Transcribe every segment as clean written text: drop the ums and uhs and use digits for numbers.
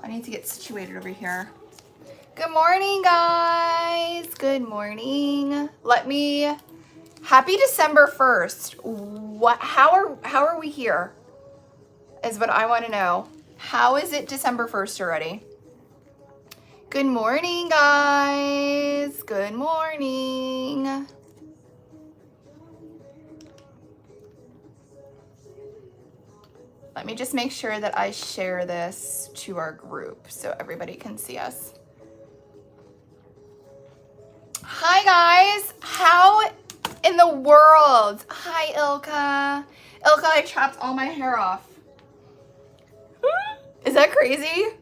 I need to get situated over here. Good morning, guys. Good morning. Happy December 1st. How are we here? Is what I want to know. How is it December 1st already? Good morning, guys. Good morning. Let me just make sure that I share this to our group so everybody can see us. Hi, guys. How in the world? Hi, Ilka. Ilka, I chopped all my hair off. Is that crazy?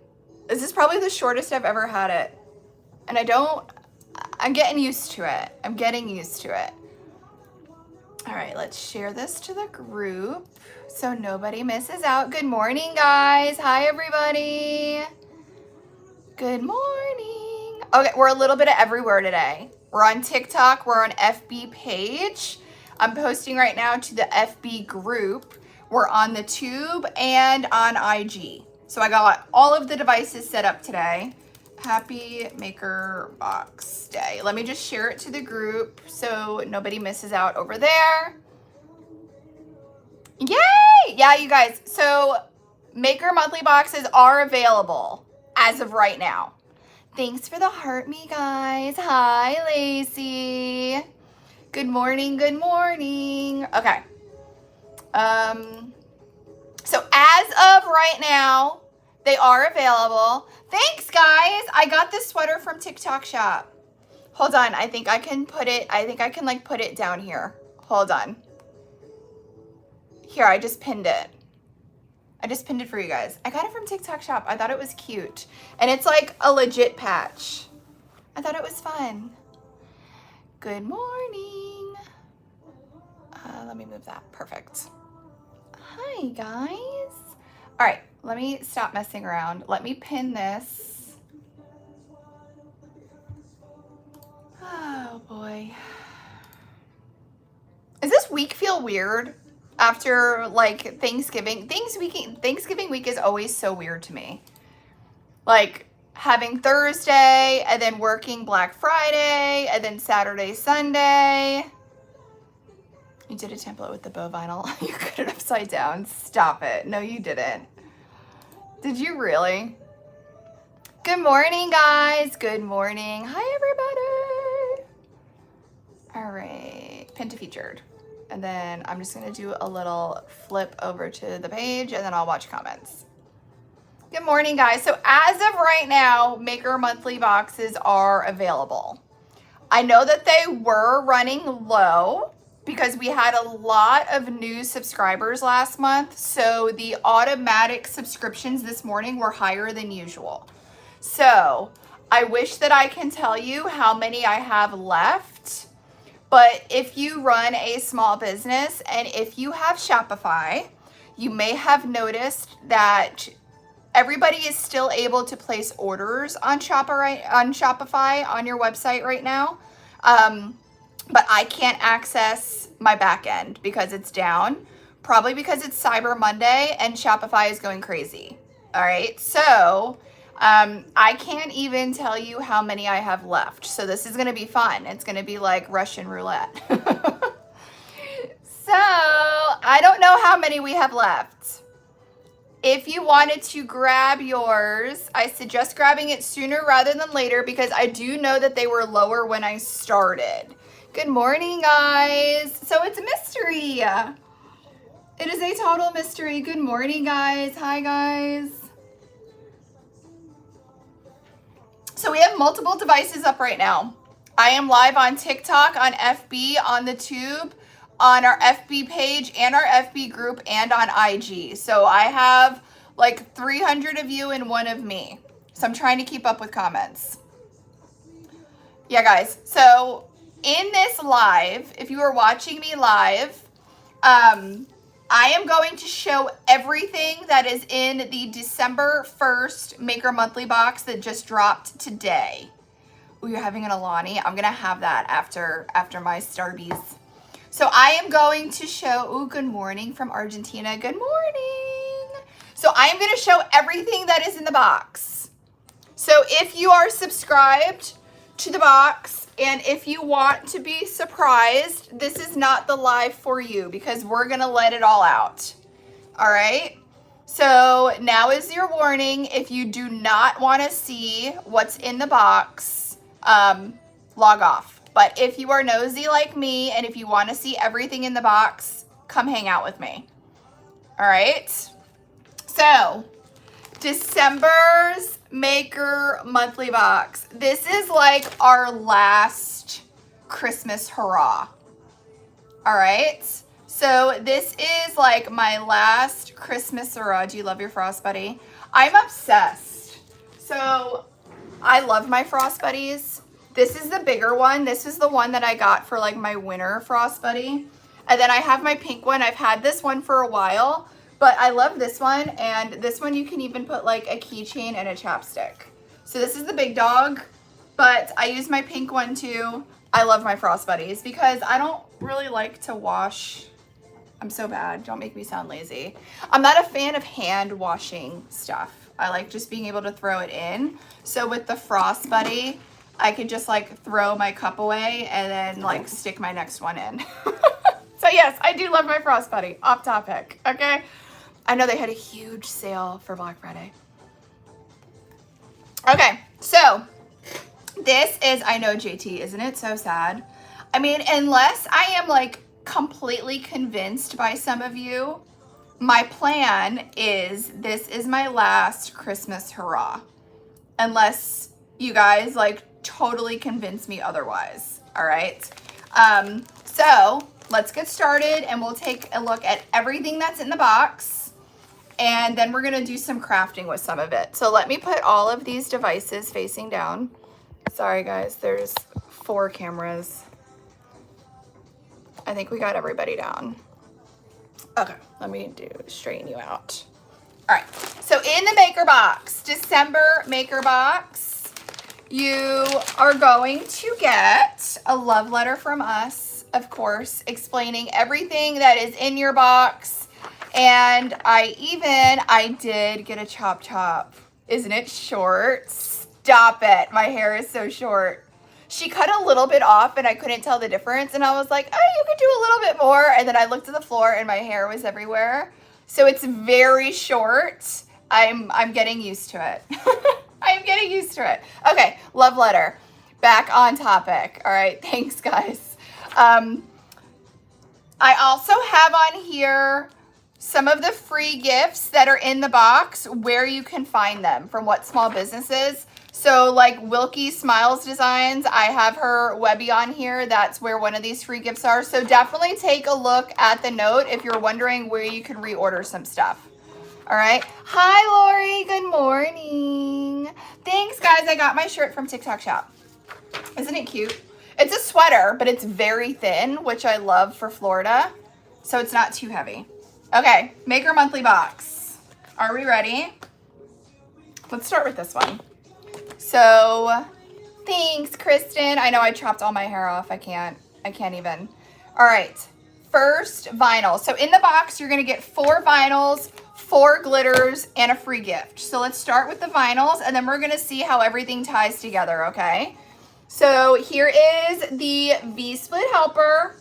This is probably the shortest I've ever had it. And I'm getting used to it. I'm getting used to it. All right, let's share this to the group so nobody misses out. Good morning, guys. Hi, everybody. Good morning. Okay, we're a little bit of everywhere today. We're on TikTok. We're on FB page. I'm posting right now to the FB group. We're on the Tube and on IG. So I got all of the devices set up today. Happy Maker Box Day. Let me just share it to the group so nobody misses out over there. Yay! Yeah, you guys. So Maker monthly boxes are available as of right now. Thanks for the heart me, guys. Hi, Lacey. Good morning. Good morning. Okay. So as of right now, they are available. Thanks, guys. I got this sweater from TikTok Shop. Hold on. I think I can put it like put it down here. Hold on. Here, I just pinned it. I just pinned it for you guys. I got it from TikTok Shop. I thought it was cute. And it's like a legit patch. I thought it was fun. Good morning. Let me move that. Perfect. Hi, guys. All right, let me stop messing around. Let me pin this. Oh, boy. Does this week feel weird after, like, Thanksgiving? Thanksgiving week is always so weird to me. Like, having Thursday, and then working Black Friday, and then Saturday, Sunday. You did a template with the bow vinyl. You cut it upside down. Stop it. No, you didn't. Did you really? Good morning, guys. Good morning. Hi, everybody. All right. Pin to featured. And then I'm just going to do a little flip over to the page, and then I'll watch comments. Good morning, guys. So as of right now, Maker monthly boxes are available. I know that they were running low because we had a lot of new subscribers last month. So the automatic subscriptions this morning were higher than usual. So I wish that I can tell you how many I have left. But if you run a small business and if you have Shopify, you may have noticed that everybody is still able to place orders on Shopify on your website right now. But I can't access my back end because it's down, probably because it's Cyber Monday and Shopify is going crazy. All right. So I can't even tell you how many I have left. So this is going to be fun. It's going to be like Russian roulette. So I don't know how many we have left. If you wanted to grab yours, I suggest grabbing it sooner rather than later because I do know that they were lower when I started. Good morning, guys. So it's a mystery. It is a total mystery. Good morning, guys. Hi, guys. So we have multiple devices up right now. I am live on TikTok, on FB, on the Tube, on our FB page and our FB group, and on IG. So I have like 300 of you and one of me. So I'm trying to keep up with comments. Yeah, guys. So in this live, if you are watching me live, I am going to show everything that is in the December 1st Maker Monthly box that just dropped today. Ooh, you're having an Alani? I'm going to have that after my Starbies. So I am going to show, ooh, good morning from Argentina. Good morning. So I am going to show everything that is in the box. So if you are subscribed to the box and if you want to be surprised, this is not the live for you because we're going to let it all out. All right. So now is your warning. If you do not want to see what's in the box, log off. But if you are nosy like me and if you want to see everything in the box, come hang out with me. All right. So December's Maker Monthly Box. This is like our last Christmas hurrah. All right. So this is like my last Christmas hurrah. Do you love your Frost Buddy? I'm obsessed. So I love my Frost Buddies. This is the bigger one. This is the one that I got for like my winter Frost Buddy. And then I have my pink one. I've had this one for a while, but I love this one. And this one you can even put like a keychain and a chapstick. So this is the big dog, but I use my pink one too. I love my Frost Buddies because I don't really like to wash. I'm so bad. Don't make me sound lazy. I'm not a fan of hand washing stuff. I like just being able to throw it in. So with the Frost Buddy, I could just like throw my cup away and then like stick my next one in. So yes, I do love my Frost Buddy. Off topic, okay? I know they had a huge sale for Black Friday. Okay, so this is, I know JT, isn't it so sad? I mean, unless I am like completely convinced by some of you, my plan is this is my last Christmas hurrah. Unless you guys like totally convince me otherwise, all right? So let's get started and we'll take a look at everything that's in the box. And then we're gonna do some crafting with some of it. So let me put all of these devices facing down. Sorry guys, there's 4 cameras. I think we got everybody down. Okay, let me straighten you out. All right, so in the Maker Box, December Maker Box, you are going to get a love letter from us, of course, explaining everything that is in your box. And I did get a chop top. Isn't it short? Stop it. My hair is so short. She cut a little bit off and I couldn't tell the difference. And I was like, oh, you could do a little bit more. And then I looked at the floor and my hair was everywhere. So it's very short. I'm getting used to it. I'm getting used to it. Okay, love letter. Back on topic. All right, thanks guys. I also have on here some of the free gifts that are in the box, where you can find them from what small businesses. So like Wilkie Smiles Designs, I have her Webby on here. That's where one of these free gifts are. So definitely take a look at the note if you're wondering where you can reorder some stuff. All right. Hi, Lori. Good morning. Thanks, guys. I got my shirt from TikTok Shop. Isn't it cute? It's a sweater, but it's very thin, which I love for Florida. So it's not too heavy. Okay. Maker Monthly Box. Are we ready? Let's start with this one. So, thanks, Kristen. I know I chopped all my hair off. I can't even. All right, first vinyl. So in the box, you're gonna get 4 vinyls, 4 glitters, and a free gift. So let's start with the vinyls, and then we're gonna see how everything ties together, okay? So here is the V-split helper.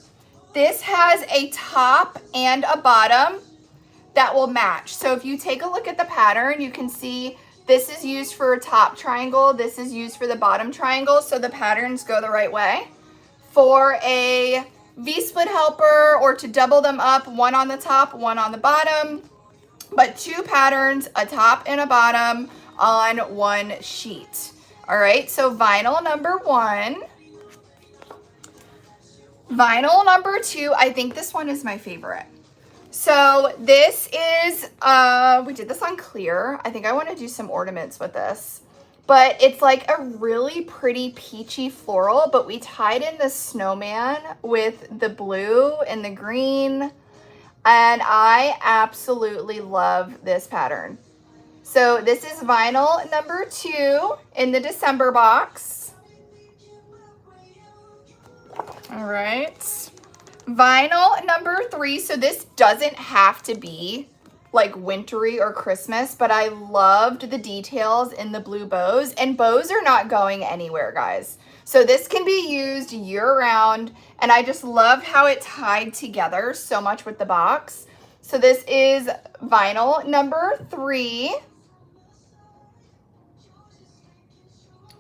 This has a top and a bottom that will match. So if you take a look at the pattern, you can see this is used for a top triangle. This is used for the bottom triangle, so the patterns go the right way. For a V-split helper, or to double them up, one on the top, one on the bottom, but 2 patterns, a top and a bottom on one sheet. All right, so vinyl number 1. Vinyl number 2, I think this one is my favorite. So this is, we did this on clear. I think I want to do some ornaments with this. But it's like a really pretty peachy floral, but we tied in the snowman with the blue and the green. And I absolutely love this pattern. So this is vinyl number 2 in the December box. All right. Vinyl number 3. So this doesn't have to be like wintry or Christmas, but I loved the details in the blue bows, and bows are not going anywhere, guys. So this can be used year round, and I just loved how it tied together so much with the box. So this is vinyl number 3.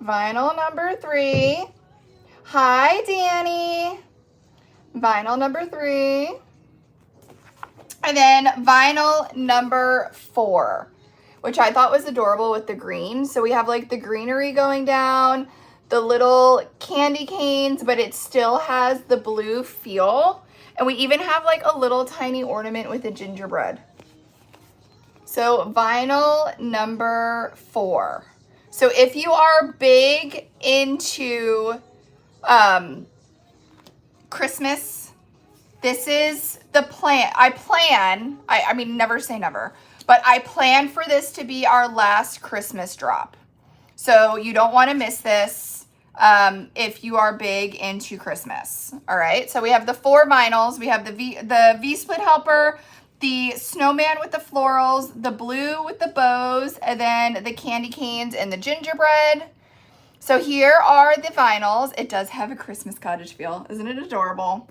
Vinyl number 3. Hi, Danny. Vinyl number 3. And then vinyl number 4, which I thought was adorable with the green. So we have like the greenery going down, the little candy canes, but it still has the blue feel. And we even have like a little tiny ornament with a gingerbread. So vinyl number 4. So if you are big into Christmas, this is the plan. I mean, never say never, but I plan for this to be our last Christmas drop. So you don't want to miss this if you are big into Christmas. All right. So we have the 4 vinyls. We have the V-split helper, the snowman with the florals, the blue with the bows, and then the candy canes and the gingerbread. So here are the vinyls. It does have a Christmas cottage feel. Isn't it adorable?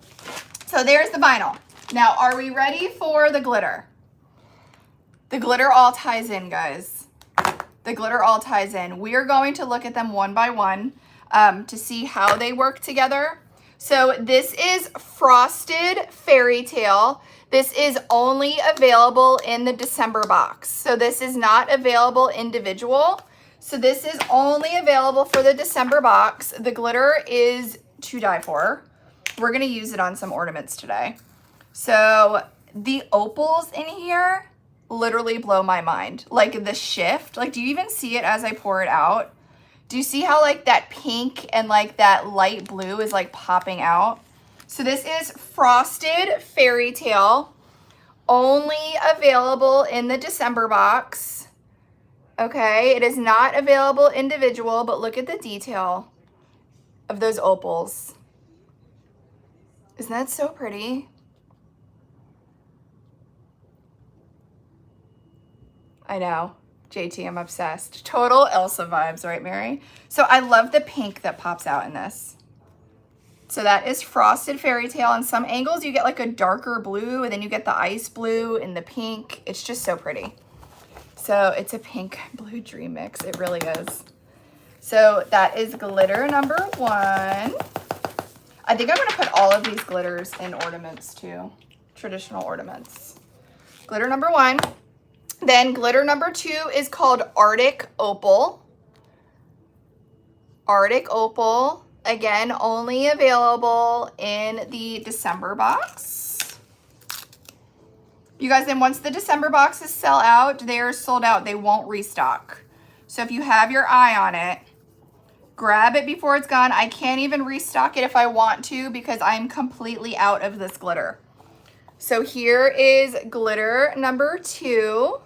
So there's the vinyl. Now, are we ready for the glitter? The glitter all ties in, guys. The glitter all ties in. We are going to look at them one by one to see how they work together. So this is Frosted Fairy Tale. This is only available in the December box. So this is not available individual. So this is only available for the December box. The glitter is to die for. We're gonna use it on some ornaments today. So the opals in here literally blow my mind. Like the shift, like do you even see it as I pour it out? Do you see how like that pink and like that light blue is like popping out? So this is Frosted Fairy Tale, only available in the December box. Okay, it is not available individual, but look at the detail of those opals. Isn't that so pretty? I know, JT, I'm obsessed. Total Elsa vibes, right, Mary? So I love the pink that pops out in this. So that is Frosted Fairy Tale. On some angles, you get like a darker blue, and then you get the ice blue and the pink. It's just so pretty. So it's a pink blue dream mix. It really is. So that is glitter number 1. I think I'm going to put all of these glitters in ornaments too. Traditional ornaments. Glitter number 1. Then glitter number 2 is called Arctic Opal. Arctic Opal. Again, only available in the December box. You guys, then once the December boxes sell out, they're sold out. They won't restock. So if you have your eye on it, grab it before it's gone. I can't even restock it if I want to because I'm completely out of this glitter. So here is glitter number 2.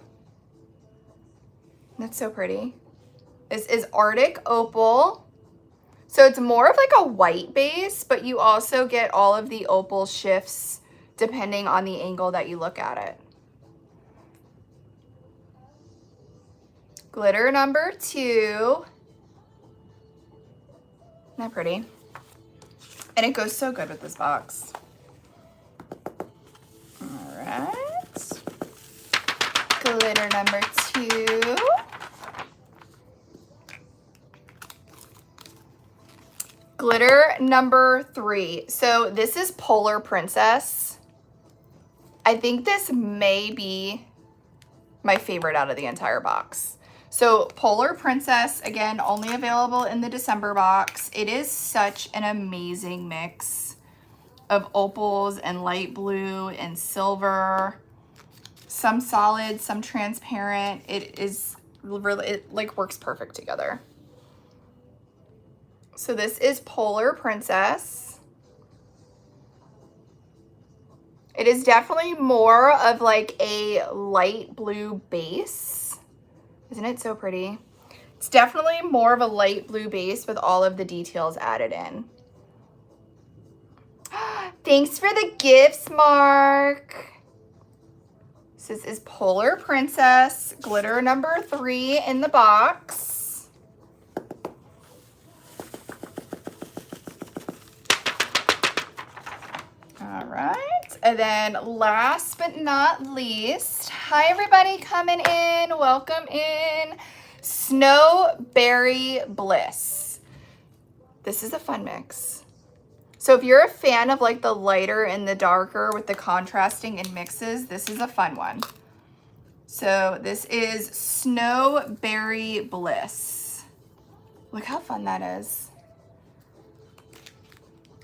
That's so pretty. This is Arctic Opal. So it's more of like a white base, but you also get all of the opal shifts depending on the angle that you look at it. Glitter number 2. Isn't that pretty? And it goes so good with this box. All right. Glitter number 2. Glitter number 3. So this is Polar Princess. I think this may be my favorite out of the entire box. So Polar Princess, again, only available in the December box. It is such an amazing mix of opals and light blue and silver. Some solid, some transparent. It is really, it like works perfect together. So this is Polar Princess. It is definitely more of like a light blue base. Isn't it so pretty? It's definitely more of a light blue base with all of the details added in. Thanks for the gifts, Mark. This is Polar Princess, glitter number 3 in the box. All right. And then last but not least, hi everybody coming in, welcome in, Snowberry Bliss. This is a fun mix. So if you're a fan of like the lighter and the darker with the contrasting and mixes, this is a fun one. So this is Snowberry Bliss. Look how fun that is.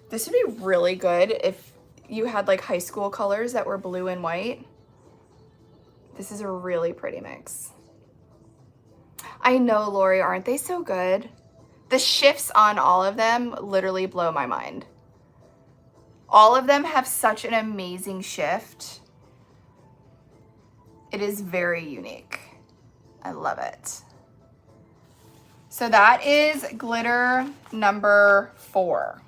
This would be really good if you had like high school colors that were blue and white. This is a really pretty mix. I know, Lori, aren't they so good? The shifts on all of them literally blow my mind. All of them have such an amazing shift. It is very unique. I love it. So that is glitter number 4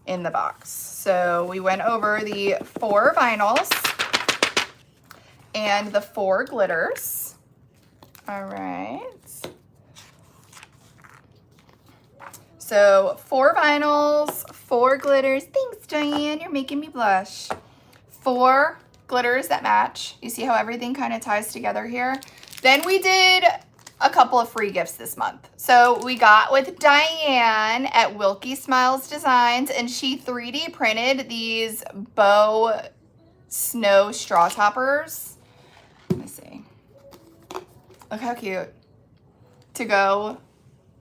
in the box. So we went over the 4 vinyls and the 4 glitters. All right. So 4 vinyls, 4 glitters. Thanks, Diane. You're making me blush. 4 glitters that match. You see how everything kind of ties together here? Then we did a couple of free gifts this month. So we got with Diane at Wilkie Smiles Designs, and she 3D printed these bow snow straw toppers. Let me see. Look how cute. To go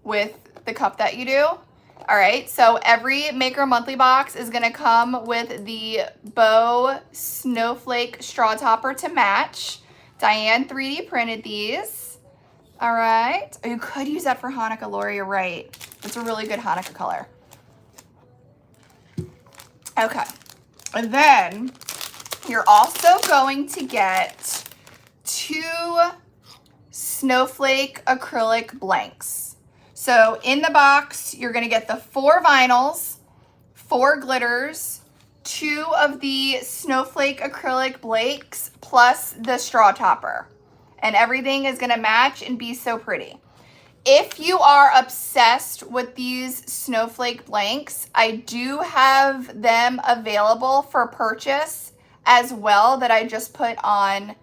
with the cup that you do. All right, so every Maker Monthly box is gonna come with the bow snowflake straw topper to match. Diane 3D printed these. All right, oh, you could use that for Hanukkah, Lori, you're right. It's a really good Hanukkah color. Okay, and then you're also going to get 2 snowflake acrylic blanks. So in the box, you're gonna get the 4 vinyls, 4 glitters, 2 of the snowflake acrylic blanks, plus the straw topper. And everything is gonna match and be so pretty. If you are obsessed with these snowflake blanks, I do have them available for purchase as well that I just put on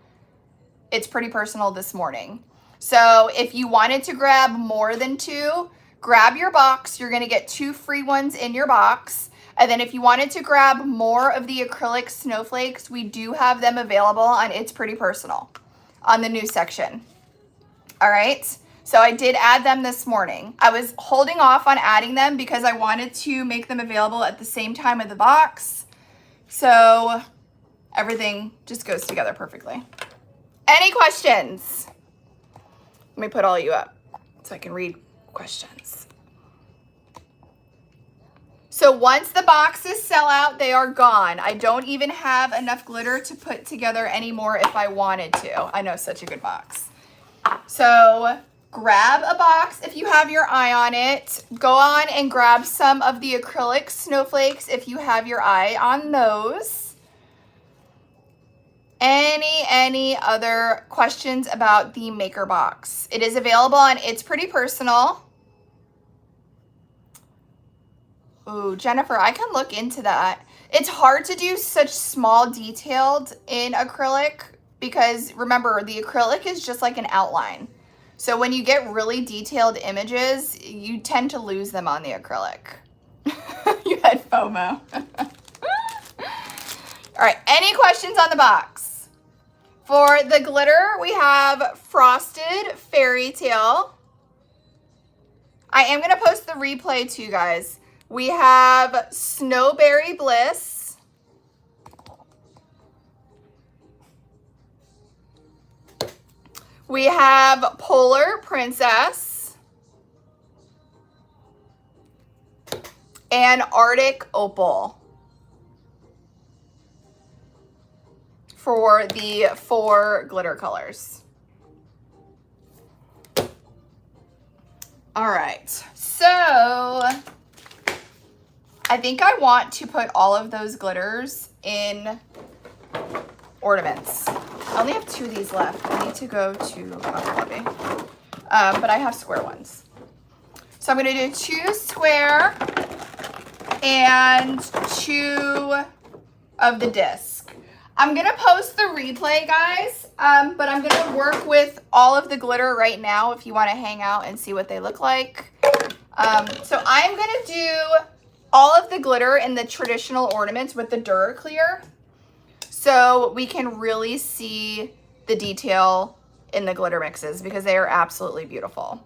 It's Pretty Personal this morning. So if you wanted to grab more than 2, grab your box. You're gonna get 2 free ones in your box. And then if you wanted to grab more of the acrylic snowflakes, we do have them available on It's Pretty Personal on the new section. All right, so I did add them this morning. I was holding off on adding them because I wanted to make them available at the same time of the box. So everything just goes together perfectly. Any questions? Let me put all you up so I can read questions. So once the boxes sell out, they are gone. I don't even have enough glitter to put together anymore if I wanted to. I know, such a good box. So grab a box if you have your eye on it. Go on and grab some of the acrylic snowflakes if you have your eye on those. Any other questions about the maker box? It is available on It's Pretty Personal. Ooh, Jennifer, I can look into that. It's hard to do such small detailed in acrylic because remember, the acrylic is just like an outline. So when you get really detailed images, you tend to lose them on the acrylic. You had FOMO. All right, any questions on the box? For the glitter, we have Frosted Fairy Tale. I am gonna post the replay too, guys. We have Snowberry Bliss. We have Polar Princess. And Arctic Opal. For the 4 glitter colors. All right, so I think I want to put all of those glitters in ornaments. I only have 2 of these left. I need to go to Hobby Lobby. But I have square ones. So I'm going to do 2 square and 2 of the disc. I'm going to post the replay, guys, but I'm going to work with all of the glitter right now if you want to hang out and see what they look like. So I'm going to do all of the glitter in the traditional ornaments with the Duraclear so we can really see the detail in the glitter mixes because they are absolutely beautiful.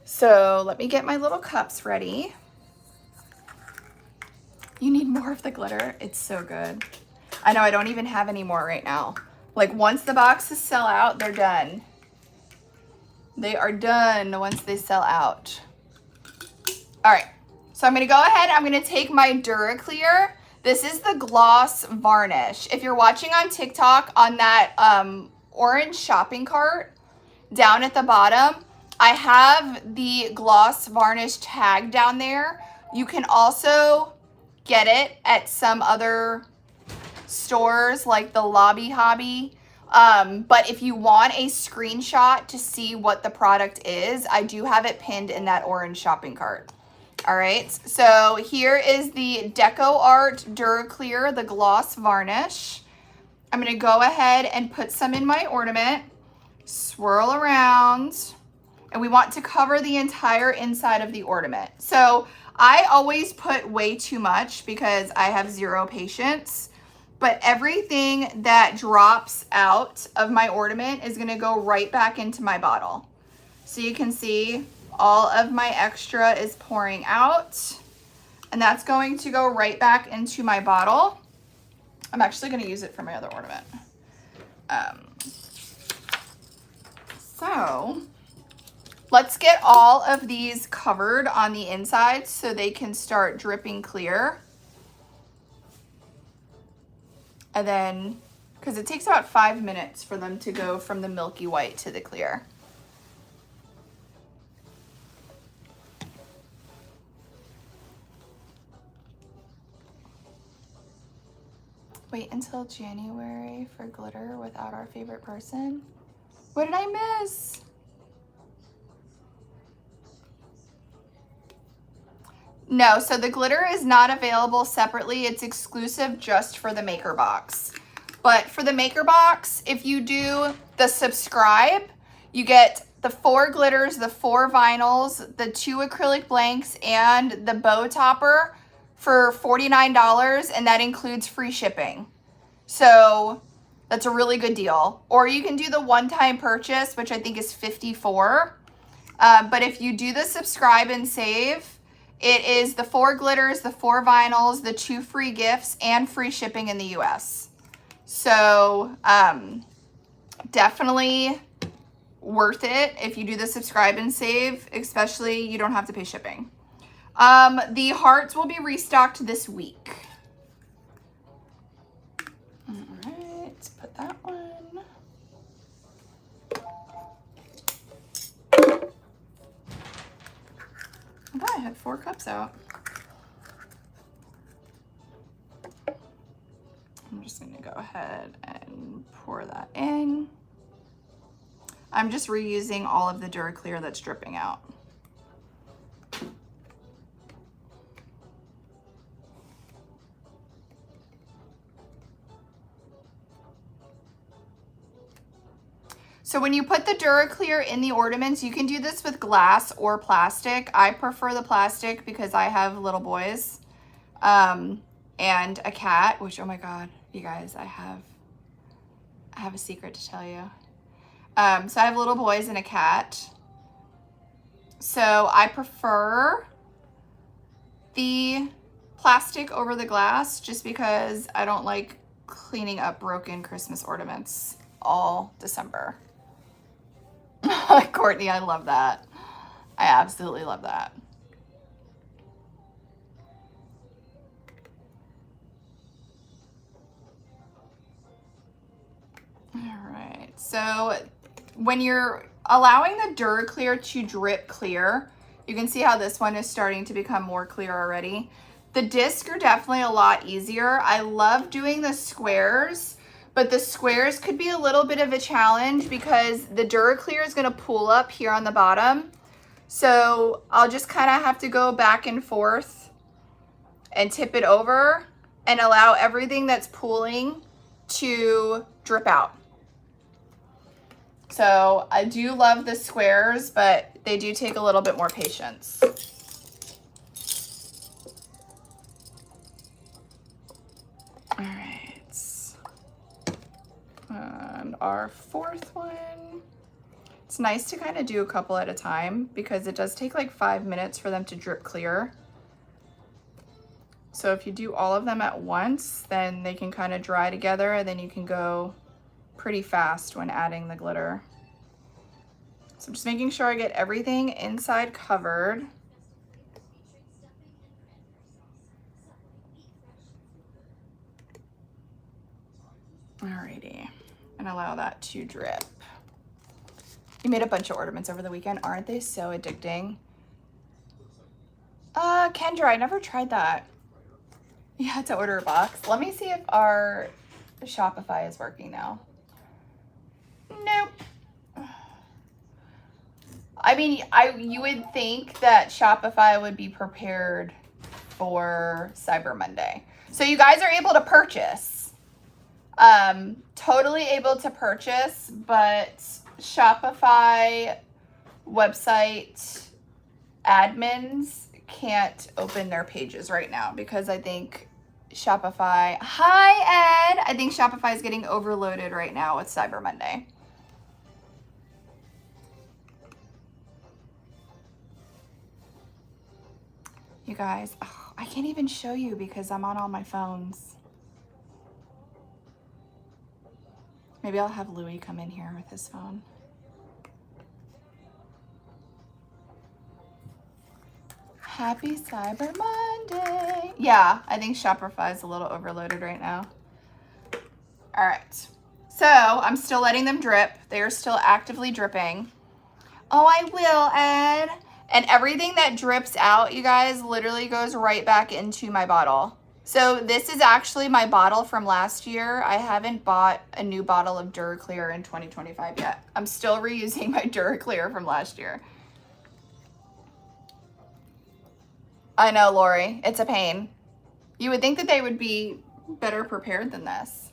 So let me get my little cups ready. You need more of the glitter. It's so good. I know I don't even have any more right now. Like once the boxes sell out, they're done. They are done once they sell out. All right, so I'm gonna go ahead. I'm gonna take my Duraclear. This is the gloss varnish. If you're watching on TikTok on that orange shopping cart down at the bottom, I have the gloss varnish tag down there. You can also get it at some other stores like the Lobby Hobby. But if you want a screenshot to see what the product is, I do have it pinned in that orange shopping cart. All right, so here is the Deco Art Duraclear, the gloss varnish. I'm gonna go ahead and put some in my ornament, swirl around, and we want to cover the entire inside of the ornament. So I always put way too much because I have 0 patience, but everything that drops out of my ornament is gonna go right back into my bottle. So you can see all of my extra is pouring out, and that's going to go right back into my bottle. I'm actually gonna use it for my other ornament. So let's get all of these covered on the inside so they can start dripping clear. And then, because it takes about 5 minutes for them to go from the milky white to the clear. Wait until January for glitter without our favorite person. What did I miss? No, so the glitter is not available separately. It's exclusive just for the maker box. But for the maker box, if you do the subscribe, you get the 4 glitters, the 4 vinyls, the 2 acrylic blanks, and the bow topper for $49, and that includes free shipping. So that's a really good deal. Or you can do the one-time purchase, which I think is $54. But if you do the subscribe and save, it is the 4 glitters, the 4 vinyls, the 2 free gifts, and free shipping in the US. So definitely worth it if you do the subscribe and save, especially you don't have to pay shipping. The hearts will be restocked this week. All right, let's put that one. I thought I had 4 cups out. I'm just gonna go ahead and pour that in. I'm just reusing all of the Duraclear that's dripping out. So when you put the Duraclear in the ornaments, you can do this with glass or plastic. I prefer the plastic because I have little boys and a cat, which, oh my God, you guys, I have a secret to tell you. So I have little boys and a cat. So I prefer the plastic over the glass just because I don't like cleaning up broken Christmas ornaments all December. Courtney, I love that. I absolutely love that. All right, so when you're allowing the Duraclear to drip clear, you can see how this one is starting to become more clear already. The discs are definitely a lot easier. I love doing the squares But the squares could be a little bit of a challenge because the Duraclear is going to pool up here on the bottom. So I'll just kind of have to go back and forth and tip it over and allow everything that's pooling to drip out. So I do love the squares, but they do take a little bit more patience. All right. And our fourth one. It's nice to kind of do a couple at a time because it does take like 5 minutes for them to drip clear. So if you do all of them at once, then they can kind of dry together and then you can go pretty fast when adding the glitter. So I'm just making sure I get everything inside covered. Alrighty, and allow that to drip. You made a bunch of ornaments over the weekend. Aren't they so addicting? Kendra, I never tried that. You had to order a box. Let me see if our Shopify is working now. Nope. I mean, you would think that Shopify would be prepared for Cyber Monday. So you guys are able to purchase. Totally able to purchase, but Shopify website admins can't open their pages right now because I think Shopify, hi Ed, I think Shopify is getting overloaded right now with Cyber Monday. You guys, I can't even show you because I'm on all my phones. Maybe I'll have Louis come in here with his phone. Happy Cyber Monday. Yeah, I think Shopify is a little overloaded right now. All right, so I'm still letting them drip. They are still actively dripping. Oh, I will, Ed. And everything that drips out, you guys, literally goes right back into my bottle. So this is actually my bottle from last year. I haven't bought a new bottle of Duraclear in 2025 yet. I'm still reusing my Duraclear from last year. I know, Lori, it's a pain. You would think that they would be better prepared than this.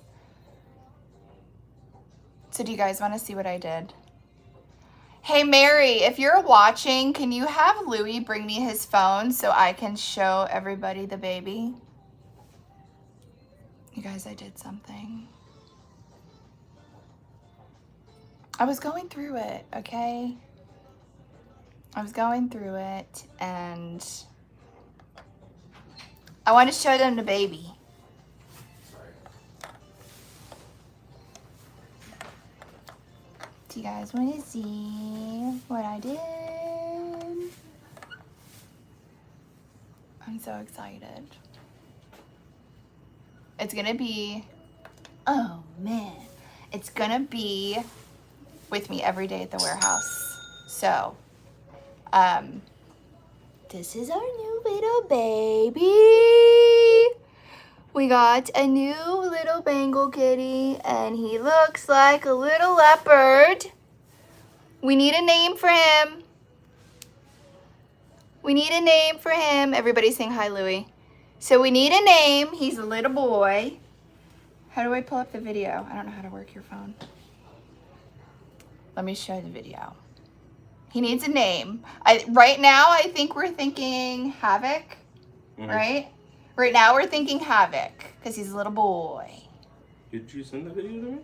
So do you guys want to see what I did? Hey, Mary, if you're watching, can you have Louis bring me his phone so I can show everybody the baby? You guys, I did something. I was going through it, okay? I was going through it and I want to show them the baby. Do you guys want to see what I did? I'm so excited. It's gonna be, oh man, it's gonna be with me every day at the warehouse. So, this is our new little baby. We got a new little Bengal kitty and he looks like a little leopard. We need a name for him. We need a name for him. Everybody's saying hi, Louie. So we need a name. He's a little boy. How do I pull up the video? I don't know how to work your phone. Let me show the video. He needs a name. Right now, I think we're thinking Havoc, right? Right now, we're thinking Havoc because he's a little boy. Did you send the video to me?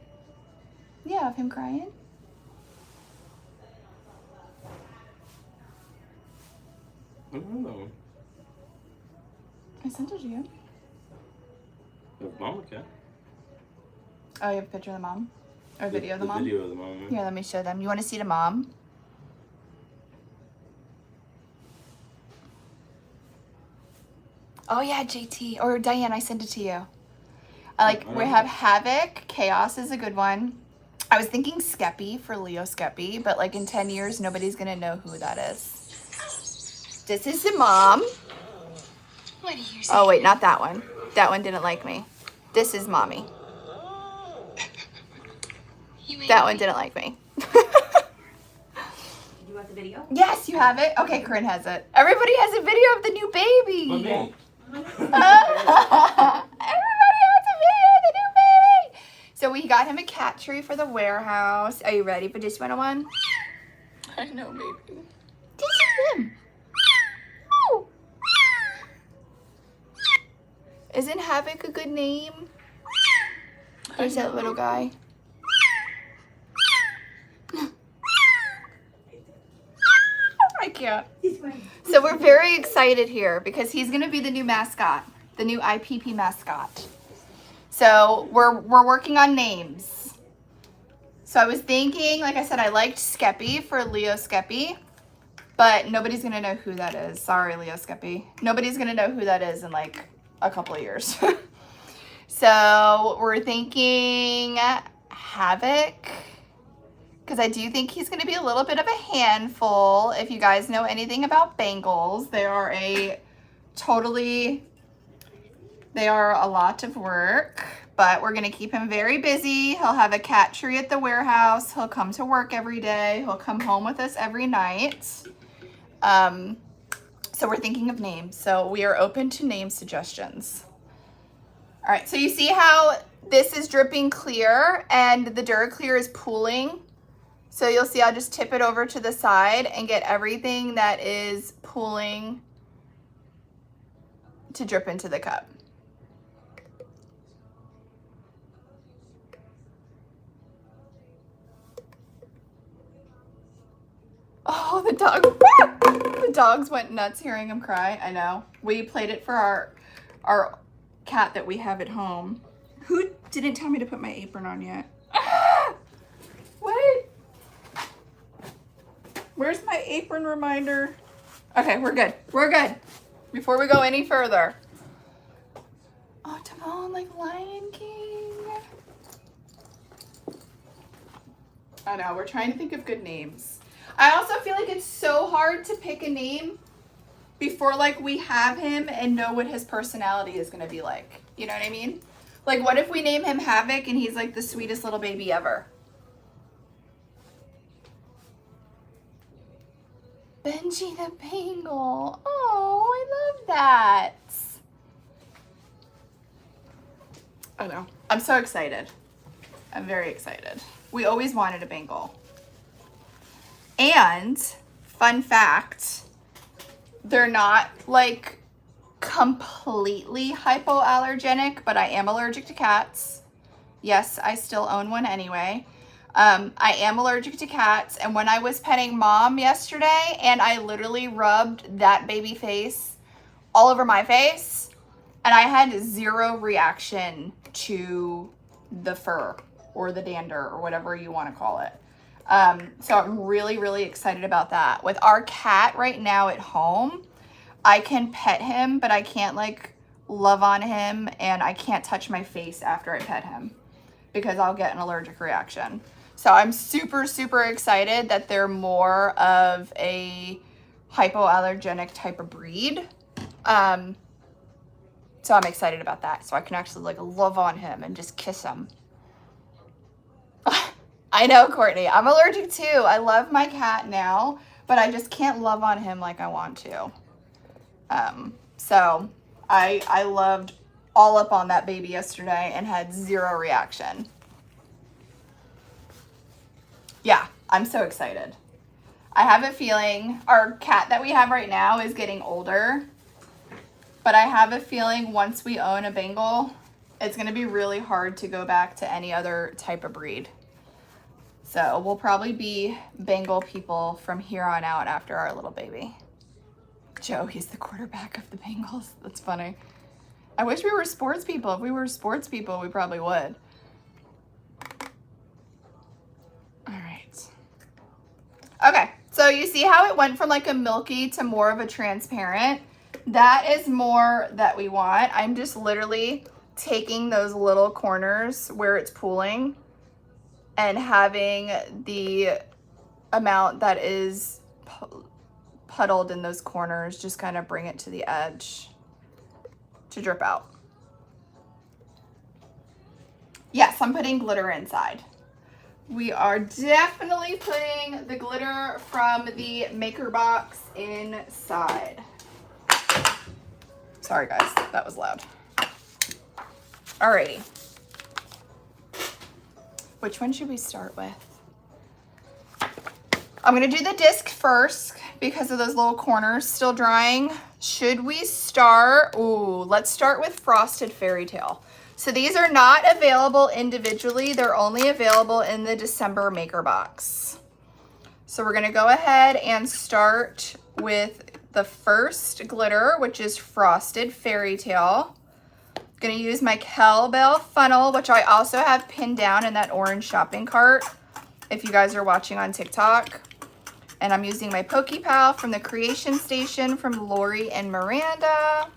Yeah, of him crying. I don't know that one. I sent it to you. The mom cat. Oh, you have a picture of the mom? Or video of the mom? Video of the mom. Yeah. Here, let me show them. You want to see the mom? Oh yeah, JT. Or Diane, I sent it to you. We have Havoc. Chaos is a good one. I was thinking Skeppy for Leo Skeppy, but like in 10 years, nobody's going to know who that is. This is the mom. What are you saying? Oh wait, not that one. That one didn't like me. This is mommy. That one didn't like me. You want the video? Yes, you have it. Okay, Corinne has it. Everybody has a video of the new baby. But me. Everybody has a video of the new baby. So we got him a cat tree for the warehouse. Are you ready for this 101? I know, baby. This is him. Oh. Isn't Havoc a good name? There's that little guy. I can't. So we're very excited here because he's gonna be the new mascot, the new IPP mascot. So we're working on names. So I was thinking, like I said, I liked Skeppy for Leo Skeppy, but nobody's gonna know who that is. Sorry, Leo Skeppy. Nobody's gonna know who that is in like a couple of years. So we're thinking Havoc, because I do think he's going to be a little bit of a handful. If you guys know anything about Bengals, they are a lot of work, but we're going to keep him very busy. He'll have a cat tree at the warehouse. He'll come to work every day. He'll come home with us every night. So we're thinking of names. So we are open to name suggestions. All right, so you see how this is dripping clear and the DuraClear is pooling. So you'll see I'll just tip it over to the side and get everything that is pooling to drip into the cup. Oh, the dog. The dogs went nuts hearing him cry. I know. We played it for our cat that we have at home. Who didn't tell me to put my apron on yet? Wait. Where's my apron reminder? Okay, we're good. We're good. Before we go any further. Oh, Timon, like Lion King. I know, we're trying to think of good names. I also feel like it's so hard to pick a name before like we have him and know what his personality is gonna be like. You know what I mean? Like what if we name him Havoc and he's like the sweetest little baby ever? Benji the Bengal. Oh, I love that. I know. I'm so excited. I'm very excited. We always wanted a Bengal. And fun fact, they're not like completely hypoallergenic, but I am allergic to cats. Yes, I still own one anyway. I am allergic to cats, and when I was petting Mom yesterday and I literally rubbed that baby face all over my face and I had zero reaction to the fur or the dander or whatever you want to call it. So I'm really, really excited about that. With our cat right now at home, I can pet him, but I can't like love on him, and I can't touch my face after I pet him because I'll get an allergic reaction. So I'm super, super excited that they're more of a hypoallergenic type of breed. So I'm excited about that. So I can actually like love on him and just kiss him. I know, Courtney, I'm allergic too. I love my cat now, but I just can't love on him like I want to. So I loved all up on that baby yesterday and had zero reaction. Yeah, I'm so excited. I have a feeling our cat that we have right now is getting older, but I have a feeling once we own a Bengal, it's going to be really hard to go back to any other type of breed. So we'll probably be Bengal people from here on out after our little baby. Joe, he's the quarterback of the Bengals. That's funny. I wish we were sports people. If we were sports people, we probably would. All right. Okay, so you see how it went from like a milky to more of a transparent? That is more that we want. I'm just literally taking those little corners where it's pooling and having the amount that is puddled in those corners just kind of bring it to the edge to drip out. Yes, I'm putting glitter inside. We are definitely putting the glitter from the maker box inside. Sorry guys, that was loud. Alrighty. Which one should we start with? I'm gonna do the disc first because of those little corners still drying. Should we start? Ooh, let's start with Frosted Fairy Tale. So these are not available individually. They're only available in the December maker box. So we're gonna go ahead and start with the first glitter, which is Frosted Fairy Tale. Gonna use my cowbell funnel, which I also have pinned down in that orange shopping cart if you guys are watching on TikTok. And I'm using my Poke Pal from the Creation Station from Lori and Miranda.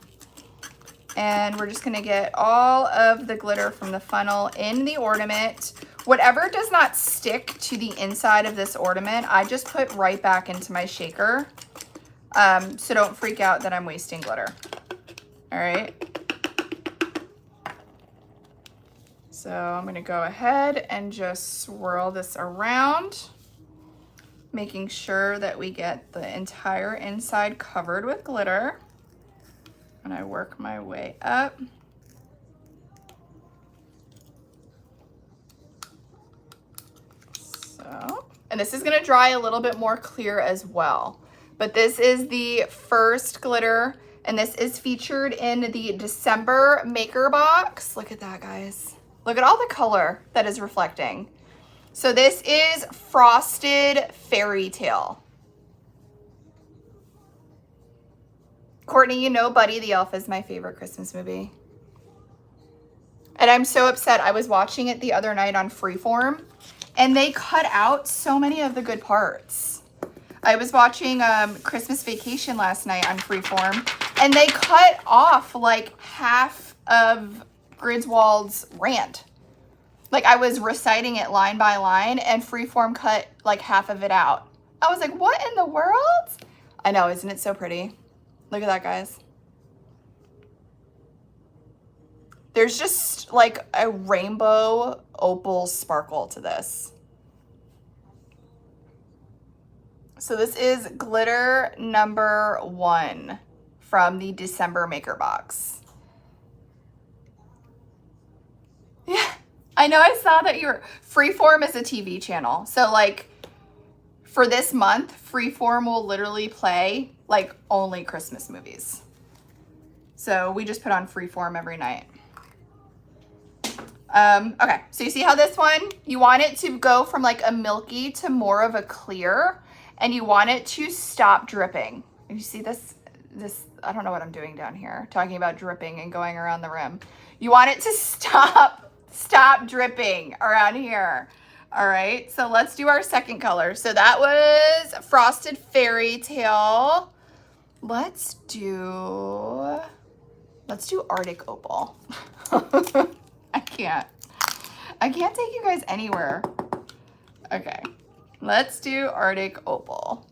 And we're just gonna get all of the glitter from the funnel in the ornament. Whatever does not stick to the inside of this ornament, I just put right back into my shaker. So don't freak out that I'm wasting glitter. All right. So I'm gonna go ahead and just swirl this around, making sure that we get the entire inside covered with glitter. And I work my way up. So, and this is gonna dry a little bit more clear as well. But this is the first glitter, and this is featured in the December maker box. Look at that, guys. Look at all the color that is reflecting. So this is Frosted Fairy Tale. Courtney, you know Buddy the Elf is my favorite Christmas movie. And I'm so upset. I was watching it the other night on Freeform, and they cut out so many of the good parts. I was watching Christmas Vacation last night on Freeform, and they cut off like half of Griswold's rant. Like I was reciting it line by line, and Freeform cut like half of it out. I was like, what in the world? I know, isn't it so pretty? Look at that, guys. There's just like a rainbow opal sparkle to this. So this is glitter number 1 from the December maker box. Yeah, I know, I saw that Freeform is a TV channel. So like for this month, Freeform will literally play like only Christmas movies. So we just put on Freeform every night. Okay, so you see how this one, you want it to go from like a milky to more of a clear, and you want it to stop dripping. You see this, I don't know what I'm doing down here, talking about dripping and going around the rim. You want it to stop dripping around here. All right, so let's do our second color. So that was Frosted Fairy Tale. Let's do Arctic Opal. I can't take you guys anywhere. Okay, let's do Arctic Opal.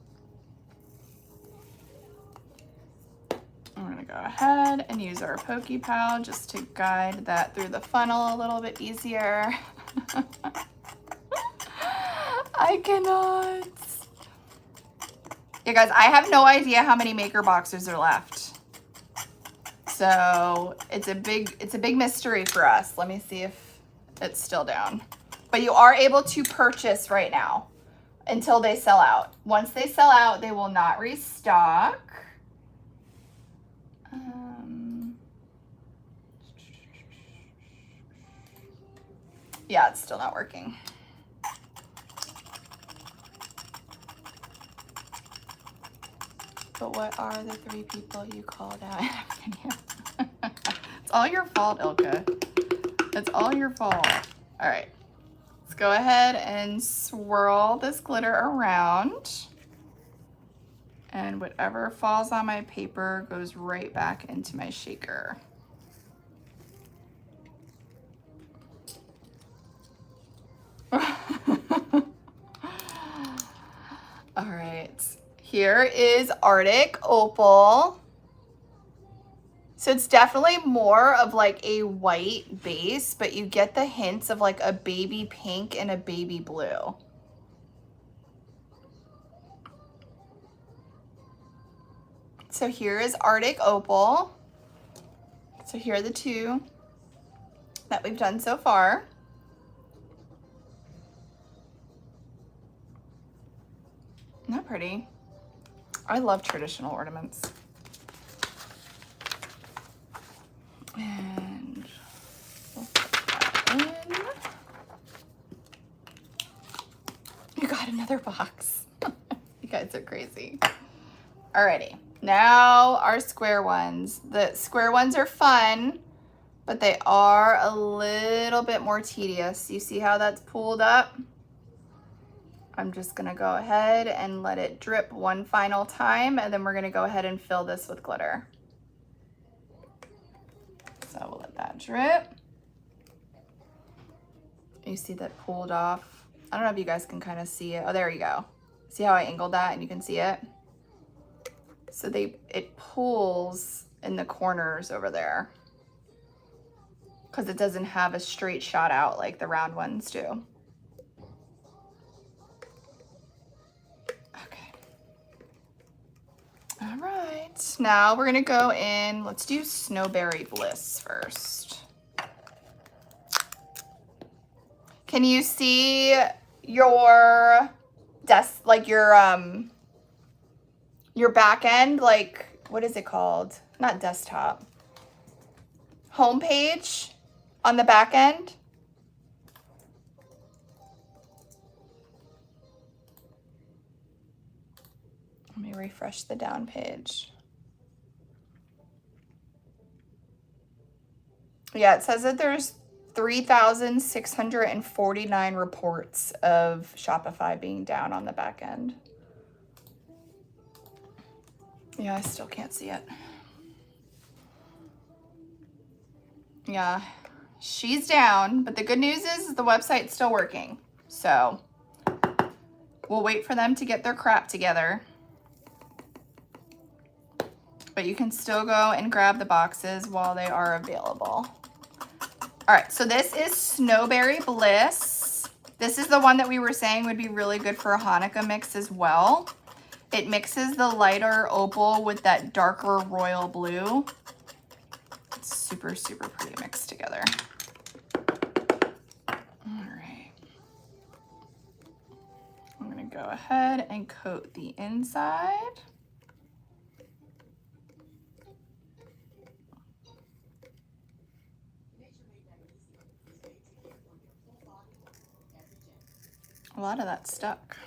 I'm gonna go ahead and use our Poke Pal just to guide that through the funnel a little bit easier. I cannot. Yeah, guys, I have no idea how many maker boxes are left. So it's a big mystery for us. Let me see if it's still down. But you are able to purchase right now until they sell out. Once they sell out, they will not restock. Yeah, it's still not working. But what are the 3 people you called out? It's all your fault, Ilka. It's all your fault. All right, let's go ahead and swirl this glitter around. And whatever falls on my paper goes right back into my shaker. All right, here is Arctic Opal. So it's definitely more of like a white base, but you get the hints of like a baby pink and a baby blue. So here is Arctic Opal. So here are the two that we've done so far. Isn't that pretty? I love traditional ornaments. And we'll put that in. You got another box. You guys are crazy. Alrighty, now our square ones. The square ones are fun, but they are a little bit more tedious. You see how that's pulled up? I'm just gonna go ahead and let it drip one final time, and then we're gonna go ahead and fill this with glitter. So we'll let that drip. You see that pulled off? I don't know if you guys can kind of see it. Oh, there you go. See how I angled that and you can see it? So it pulls in the corners over there because it doesn't have a straight shot out like the round ones do. Okay. All right, now we're gonna go in, let's do Snowberry Bliss first. Can you see your desk, like your back end, like, what is it called? Not desktop. Home page on the back end? Let me refresh the down page. Yeah, it says that there's 3,649 reports of Shopify being down on the back end. Yeah, I still can't see it. Yeah, she's down, but the good news is the website's still working. So we'll wait for them to get their crap together. But you can still go and grab the boxes while they are available. All right, so this is Snowberry Bliss. This is the one that we were saying would be really good for a Hanukkah mix as well. It mixes the lighter opal with that darker royal blue. It's super, super pretty mixed together. All right. I'm gonna go ahead and coat the inside. A lot of that stuck.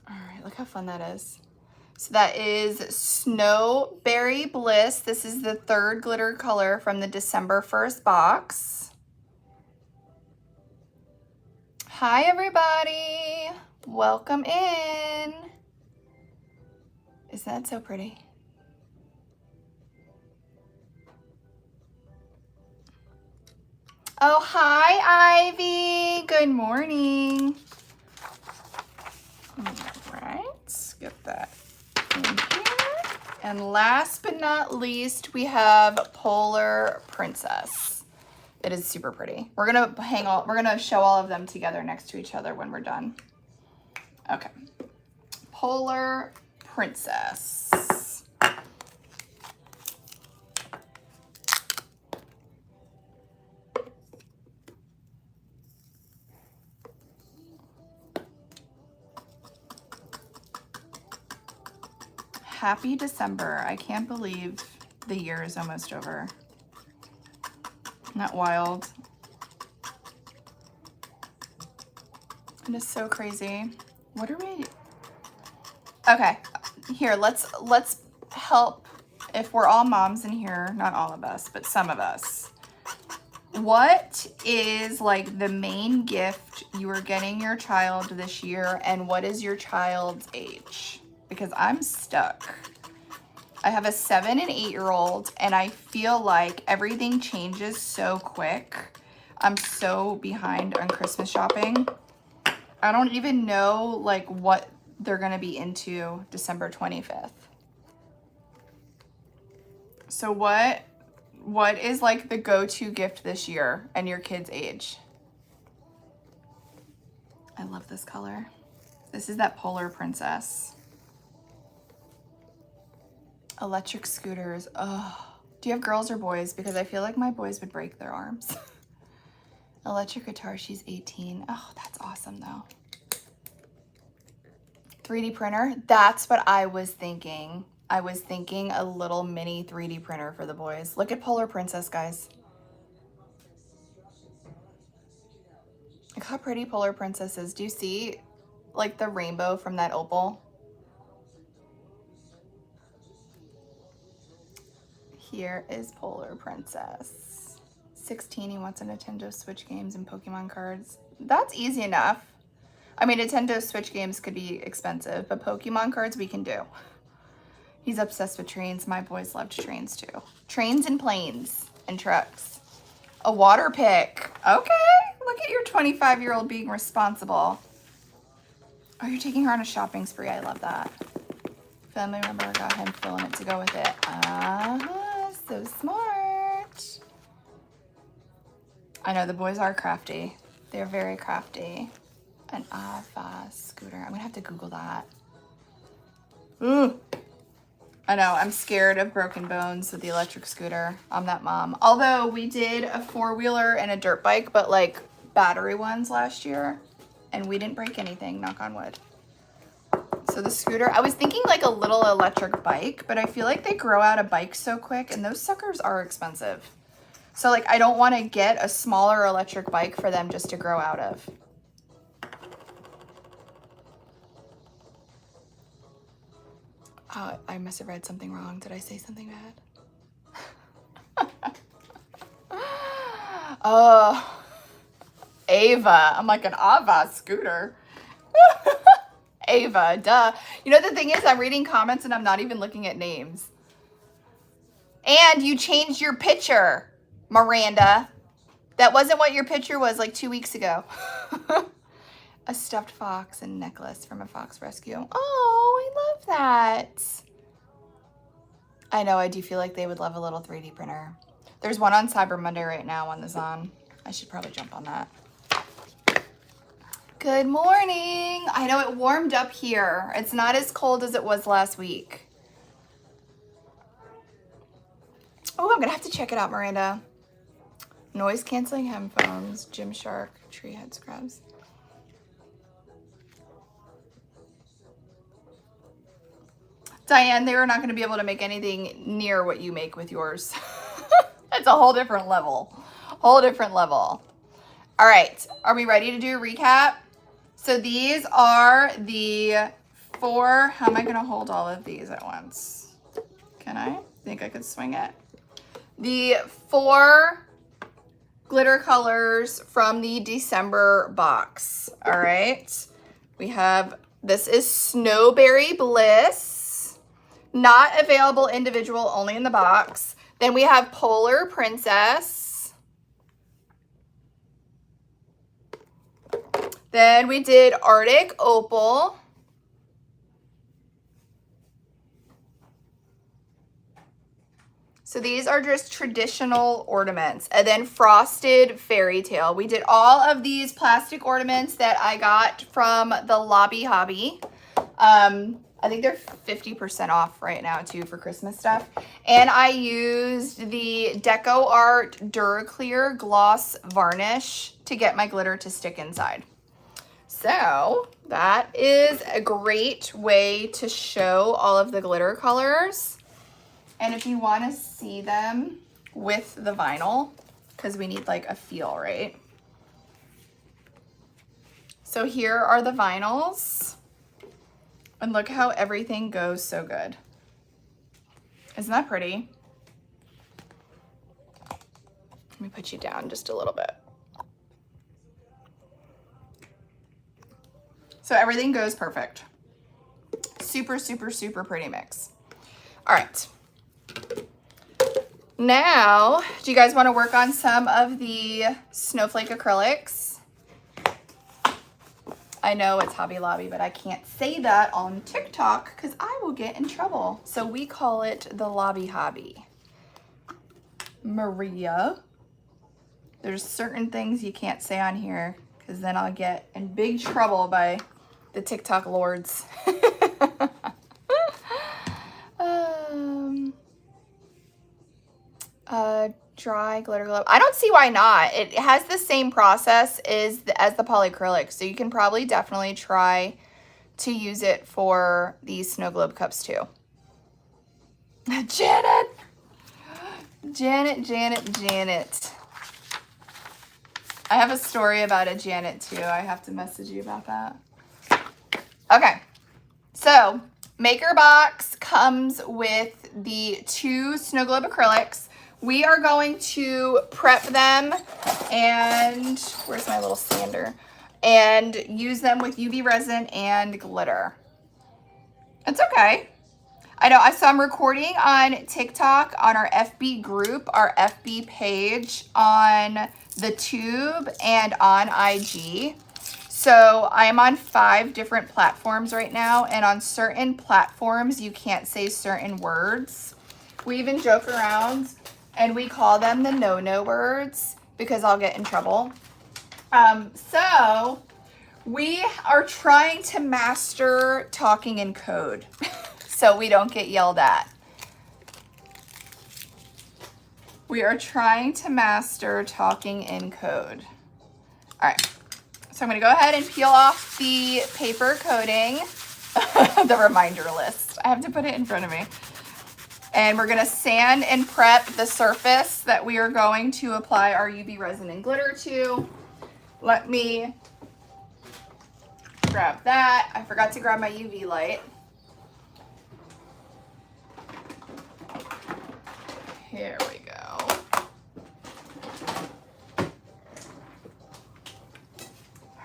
All right, look how fun that is. So that is Snowberry Bliss. This is the third glitter color from the December 1st box. Hi, everybody. Welcome in. Isn't that so pretty? Oh, hi, Ivy. Good morning. All right, get that in here. And last but not least, we have Polar Princess. It is super pretty. We're gonna show all of them together next to each other when we're done. Okay. Polar Princess. Happy December. I can't believe the year is almost over. Isn't that wild? It is so crazy. What are we? Okay, here, let's help. If we're all moms in here, not all of us, but some of us. What is like the main gift you are getting your child this year, and what is your child's age? Because I'm stuck. I have a 7 and 8-year-old, and I feel like everything changes so quick. I'm so behind on Christmas shopping. I don't even know like what they're gonna be into December 25th. So what is like the go-to gift this year and your kid's age? I love this color. This is that Polar Princess. Electric scooters. Oh, do you have girls or boys? Because I feel like my boys would break their arms. Electric guitar, she's 18. Oh, that's awesome though. 3D printer, that's what I was thinking. I was thinking a little mini 3D printer for the boys. Look at Polar Princess, guys. Look how pretty Polar Princess is. Do you see like the rainbow from that opal? Here is Polar Princess. 16, he wants a Nintendo Switch games and Pokemon cards. That's easy enough. I mean, Nintendo Switch games could be expensive, but Pokemon cards we can do. He's obsessed with trains. My boys loved trains too. Trains and planes and trucks. A water pick. Okay, look at your 25-year-old being responsible. Oh, you're taking her on a shopping spree. I love that. Family member got him filling it to go with it. So smart. I know the boys are crafty. They're very crafty. An Ava scooter. I'm gonna have to Google that. Ooh. I know, I'm scared of broken bones with the electric scooter. I'm that mom. Although we did a 4-wheeler and a dirt bike, but like battery ones last year, and we didn't break anything, knock on wood. So the scooter, I was thinking like a little electric bike, but I feel like they grow out of bikes so quick, and those suckers are expensive. So like I don't want to get a smaller electric bike for them just to grow out of. I must have read something wrong. Did I say something bad? Oh, Ava. I'm like an Ava scooter. Ava, duh. You know, the thing is, I'm reading comments and I'm not even looking at names. And you changed your picture, Miranda. That wasn't what your picture was like 2 weeks ago. A stuffed fox and necklace from a fox rescue. Oh, I love that. I know, I do feel like they would love a little 3D printer. There's one on Cyber Monday right now on the Zon. I should probably jump on that. Good morning. I know it warmed up here. It's not as cold as it was last week. Oh, I'm gonna have to check it out, Miranda. Noise canceling headphones, Gymshark, tree head scrubs. Diane, they were not going to be able to make anything near what you make with yours. It's a whole different level. Whole different level. All right. Are we ready to do a recap? So these are the 4. How am I going to hold all of these at once? Can I? Think I could swing it? The 4 glitter colors from the December box. All right. We have, this is Snowberry Bliss. Not available individual, only in the box. Then we have Polar Princess. Then we did Arctic Opal. So these are just traditional ornaments. And then Frosted Fairy Tale. We did all of these plastic ornaments that I got from the Lobby Hobby. I think they're 50% off right now too for Christmas stuff. And I used the Deco Art Duraclear Gloss Varnish to get my glitter to stick inside. So that is a great way to show all of the glitter colors. And if you want to see them with the vinyl, because we need like a feel, right? So here are the vinyls. And look how everything goes so good. Isn't that pretty? Let me put you down just a little bit. So everything goes perfect. Super, super, super pretty mix. All right. Now, do you guys want to work on some of the snowflake acrylics? I know it's Hobby Lobby, but I can't say that on TikTok because I will get in trouble. So we call it the Lobby Hobby. Maria. There's certain things you can't say on here because then I'll get in big trouble by the TikTok lords. Dry glitter glue. I don't see why not. It has the same process as the polyacrylic, so you can probably definitely try to use it for these snow globe cups too. Janet! Janet. I have a story about a Janet too. I have to message you about that. Okay, so Maker Box comes with the 2 snow globe acrylics. We are going to prep them and, where's my little sander? And use them with UV resin and glitter. It's okay. I know, so I'm recording on TikTok on our FB group, our FB page, on the Tube, and on IG. So I am on 5 different platforms right now, and on certain platforms, you can't say certain words. We even joke around and we call them the no-no words because I'll get in trouble. So we are trying to master talking in code so we don't get yelled at. We are trying to master talking in code. All right, so I'm gonna go ahead and peel off the paper coating, the reminder list. I have to put it in front of me. And we're gonna sand and prep the surface that we are going to apply our UV resin and glitter to. Let me grab that. I forgot to grab my UV light. Here we go.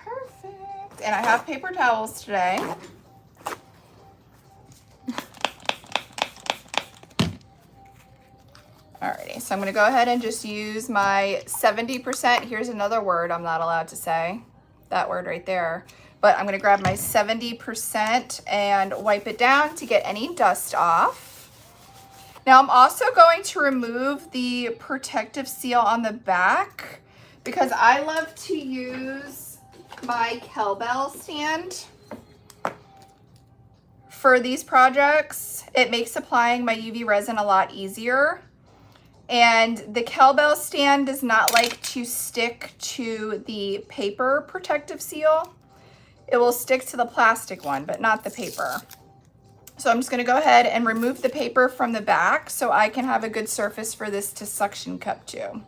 Perfect. And I have paper towels today. Alrighty, so I'm gonna go ahead and just use my 70%. Here's another word I'm not allowed to say, that word right there. But I'm gonna grab my 70% and wipe it down to get any dust off. Now I'm also going to remove the protective seal on the back because I love to use my kettlebell stand for these projects. It makes applying my UV resin a lot easier. And the kettlebell stand does not like to stick to the paper protective seal. It will stick to the plastic one, but not the paper. So I'm just gonna go ahead and remove the paper from the back so I can have a good surface for this to suction cup to.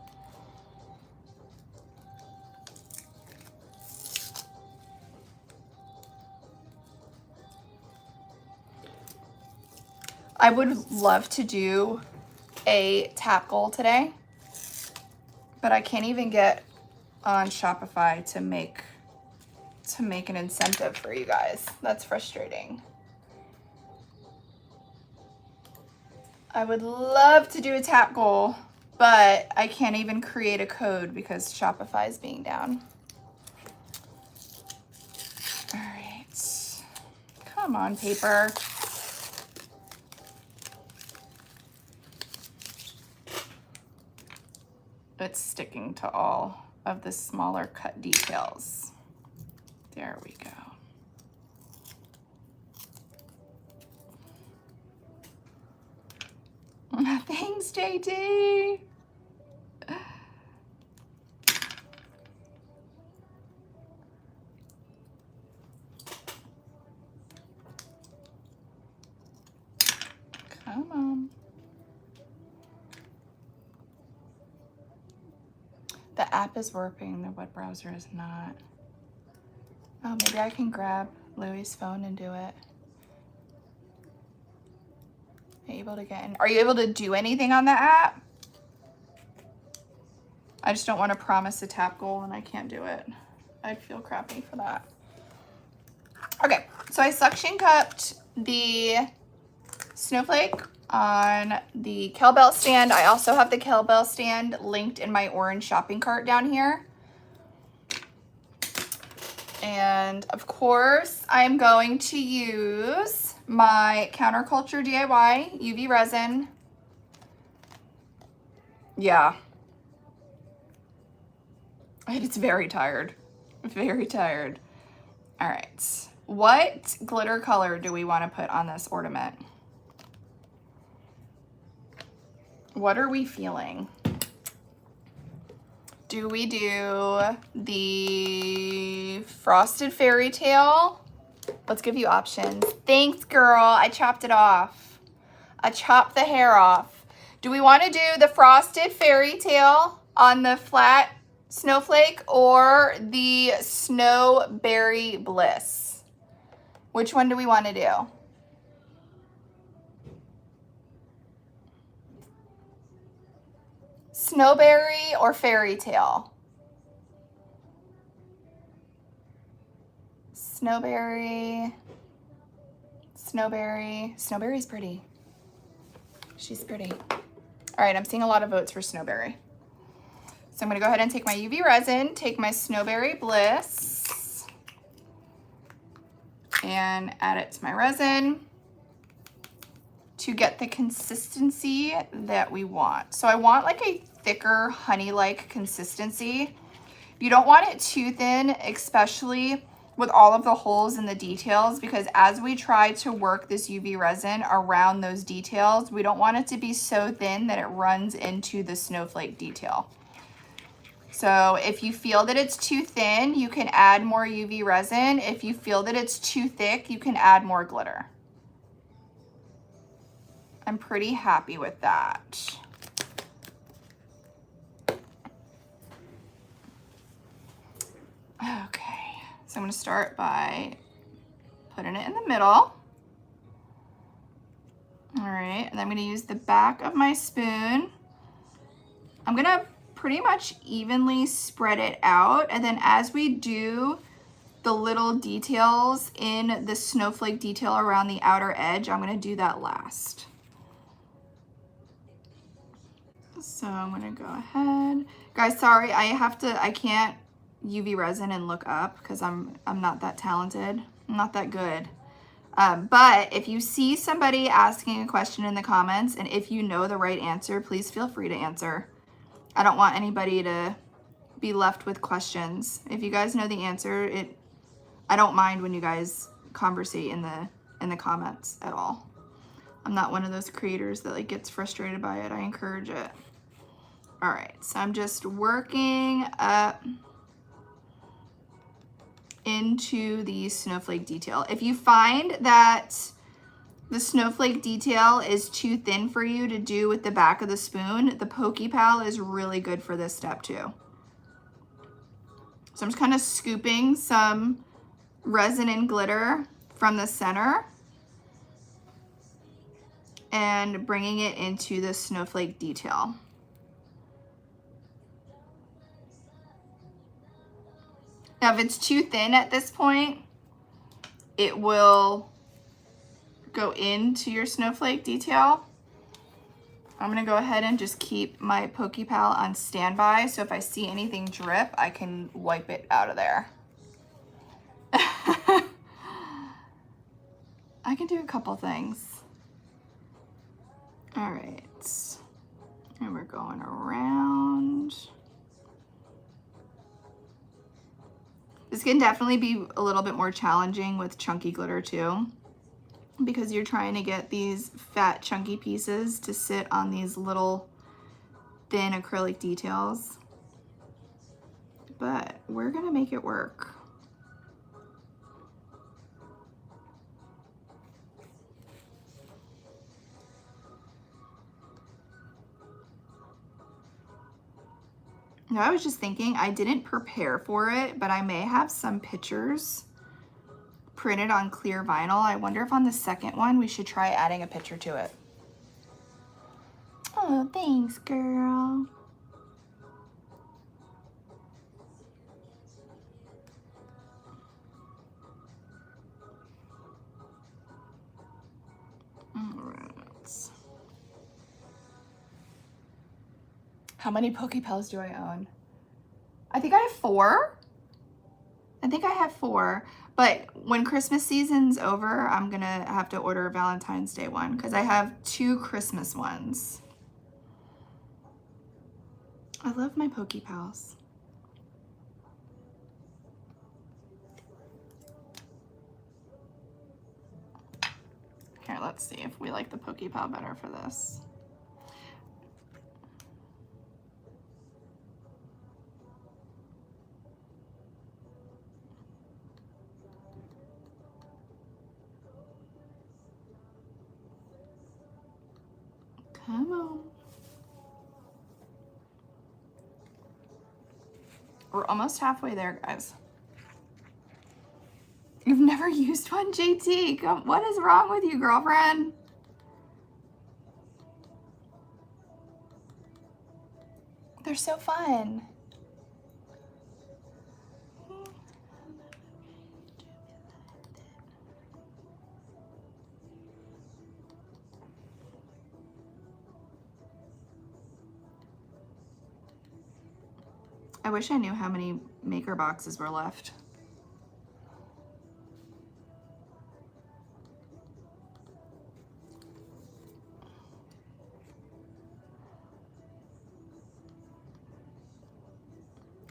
I would love to do a tap goal today, but I can't even get on Shopify to make an incentive for you guys. That's frustrating. I would love to do a tap goal, but I can't even create a code because Shopify is being down. All right, come on, paper. It's sticking to all of the smaller cut details. There we go. Thanks, JT. Come on. The app is working, the web browser is not. Oh, maybe I can grab Louie's phone and do it. Are you able to get in? Are you able to do anything on the app? I just don't want to promise a tap goal and I can't do it. I'd feel crappy for that. Okay, so I suction cupped the snowflake on the kettlebell stand. I also have the kettlebell stand linked in my orange shopping cart down here. And of course, I'm going to use my Counterculture DIY UV resin. Yeah. It's very tired. Very tired. All right. What glitter color do we want to put on this ornament? What are we feeling? Do we do the frosted fairy tale? Let's give you options. Thanks, girl. I chopped it off. I chopped the hair off. Do we want to do the frosted fairy tale on the flat snowflake or the snowberry bliss? Which one do we want to do? Snowberry or fairy tale? Snowberry. Snowberry. Snowberry's pretty. She's pretty. All right, I'm seeing a lot of votes for snowberry. So I'm gonna go ahead and take my UV resin, take my snowberry bliss, and add it to my resin to get the consistency that we want. So I want like a thicker honey-like consistency. You don't want it too thin, especially with all of the holes in the details, because as we try to work this UV resin around those details, we don't want it to be so thin that it runs into the snowflake detail. So if you feel that it's too thin, you can add more UV resin. If you feel that it's too thick, you can add more glitter. I'm pretty happy with that. Okay, so I'm gonna start by putting it in the middle. All right, and I'm gonna use the back of my spoon. I'm gonna pretty much evenly spread it out, and then as we do the little details in the snowflake detail around the outer edge, I'm gonna do that last. So I'm gonna go ahead. Guys, sorry, I can't UV resin and look up because I'm not that talented. I'm not that good. But if you see somebody asking a question in the comments and if you know the right answer, please feel free to answer. I don't want anybody to be left with questions. If you guys know the answer, I don't mind when you guys conversate in the comments at all. I'm not one of those creators that like gets frustrated by it. I encourage it. All right, so I'm just working up into the snowflake detail. If you find that the snowflake detail is too thin for you to do with the back of the spoon, the Pokey Pal is really good for this step too. So I'm just kind of scooping some resin and glitter from the center and bringing it into the snowflake detail. Now, if it's too thin at this point, it will go into your snowflake detail. I'm gonna go ahead and just keep my Pokey Pal on standby, so if I see anything drip, I can wipe it out of there. I can do a couple things. All right, and we're going around. This can definitely be a little bit more challenging with chunky glitter too, because you're trying to get these fat chunky pieces to sit on these little thin acrylic details. But we're gonna make it work. Now, I was just thinking, I didn't prepare for it, but I may have some pictures printed on clear vinyl. I wonder if on the second one we should try adding a picture to it. Oh, thanks, girl. All right. How many Pokey Pals do I own? I think I have 4. I think I have 4, but when Christmas season's over, I'm gonna have to order a Valentine's Day one because I have 2 Christmas ones. I love my Poke Pals. Here, let's see if we like the Poke Pal better for this. Come on. We're almost halfway there, guys. You've never used one, JT? What is wrong with you, girlfriend? They're so fun. I wish I knew how many maker boxes were left.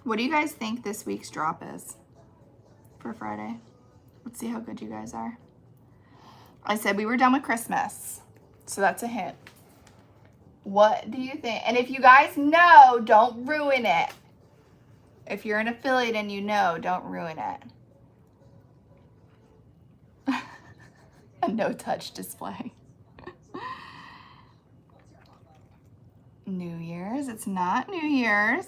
What do you guys think this week's drop is for Friday? Let's see how good you guys are. I said we were done with Christmas, so that's a hint. What do you think? And if you guys know, don't ruin it. If you're an affiliate and you know, don't ruin it. A no-touch display. New Year's. It's not New Year's.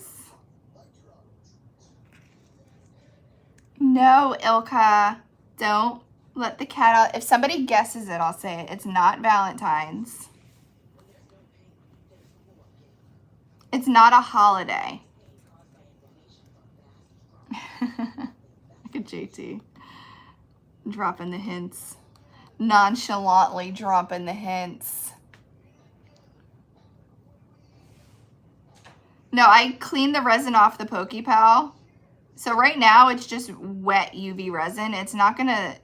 No, Ilka. Don't let the cat out. If somebody guesses it, I'll say it. It's not Valentine's. It's not a holiday. Look at JT. Dropping the hints. Nonchalantly dropping the hints. No, I cleaned the resin off the Poke Pal. So right now it's just wet UV resin. It's not gonna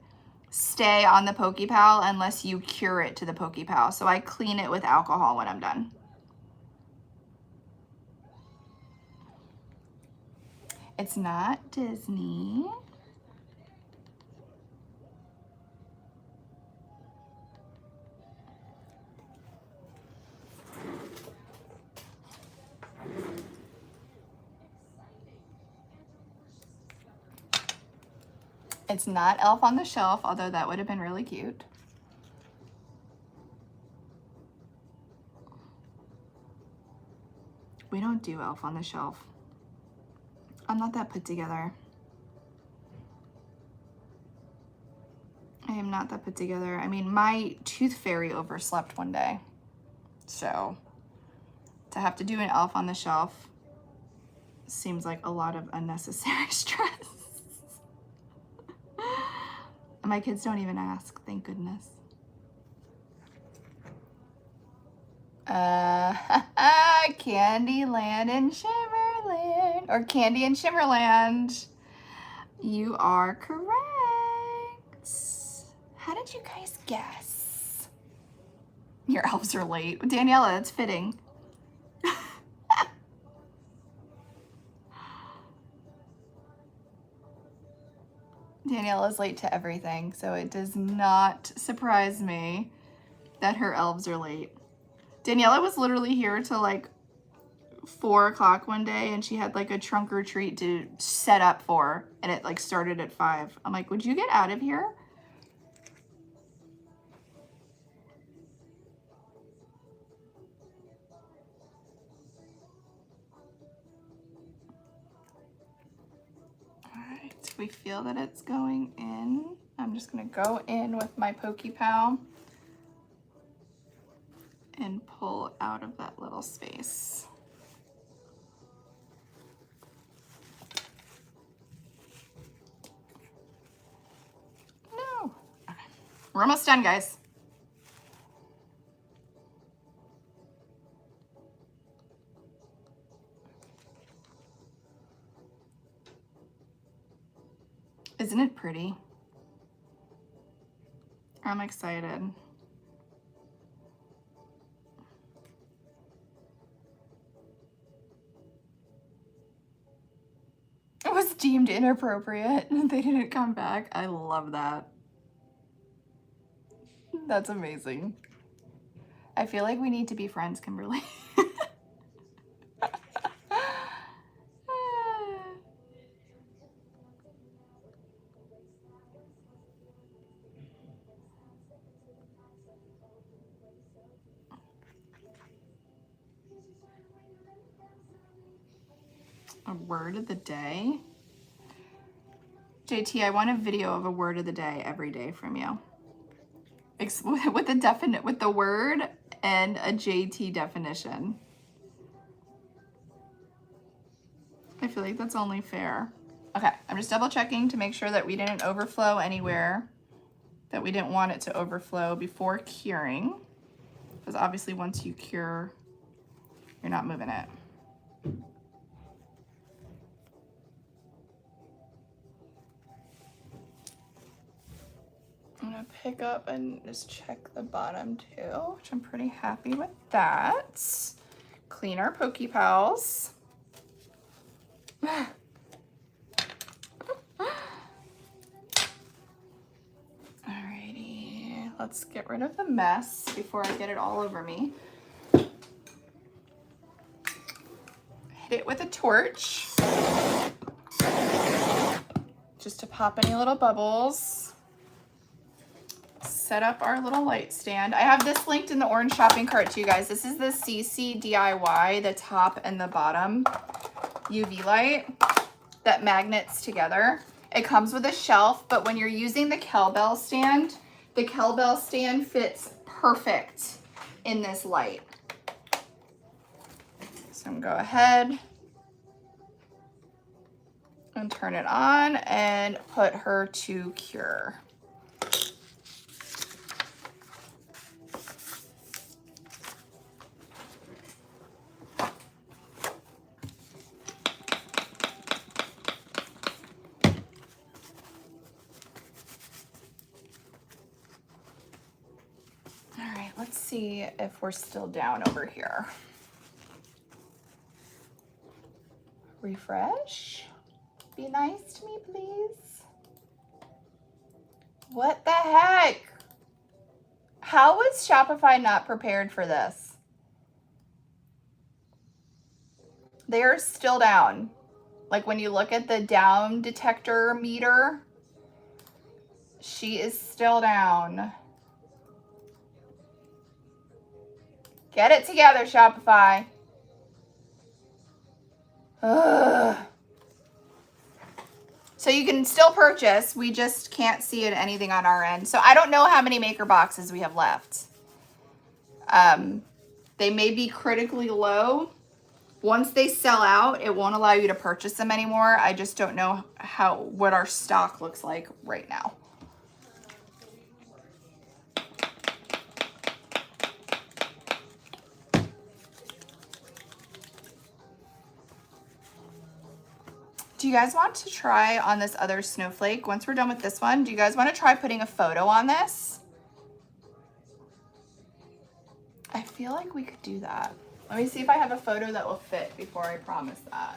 stay on the Poke Pal unless you cure it to the Poke Pal. So I clean it with alcohol when I'm done. It's not Disney. It's not Elf on the Shelf, although that would have been really cute. We don't do Elf on the Shelf. I'm not that put together. I am not that put together. I mean, my tooth fairy overslept one day. So to have to do an Elf on the Shelf seems like a lot of unnecessary stress. My kids don't even ask, thank goodness. Candyland and Shimmerland, or Candy and Shimmerland. You are correct. How did you guys guess? Your elves are late. Daniela, that's fitting. Daniela's late to everything, so it does not surprise me that her elves are late. Daniela was literally here till like 4 o'clock one day, and she had like a trunk or treat to set up for, and it like started at 5. I'm like, would you get out of here? We feel that it's going in. I'm just gonna go in with my Poke Pal and pull out of that little space. No. Okay. We're almost done, guys. Isn't it pretty? I'm excited. It was deemed inappropriate. They didn't come back. I love that. That's amazing. I feel like we need to be friends, Kimberly. A word of the day? JT, I want a video of a word of the day every day from you. With the word and a JT definition. I feel like that's only fair. Okay, I'm just double checking to make sure that we didn't overflow anywhere, that we didn't want it to overflow before curing. Because obviously once you cure, you're not moving it. I'm gonna pick up and just check the bottom too, which I'm pretty happy with that. Clean our Pokey Pals. Alrighty, let's get rid of the mess before I get it all over me. Hit it with a torch, just to pop any little bubbles. Set up our little light stand. I have this linked in the orange shopping cart too, guys. This is the CC DIY, the top and the bottom UV light that magnets together. It comes with a shelf, but when you're using the kettlebell stand, the kettlebell stand fits perfect in this light. So I'm gonna go ahead and turn it on and put her to cure. Let's see if we're still down over here. Refresh. Be nice to me, please. What the heck? How was Shopify not prepared for this? They are still down. Like when you look at the down detector meter, she is still down. Get it together, Shopify. Ugh. So you can still purchase. We just can't see it anything on our end. So I don't know how many maker boxes we have left. They may be critically low. Once they sell out, it won't allow you to purchase them anymore. I just don't know what our stock looks like right now. Do you guys want to try on this other snowflake? Once we're done with this one, do you guys want to try putting a photo on this? I feel like we could do that. Let me see if I have a photo that will fit before I promise that.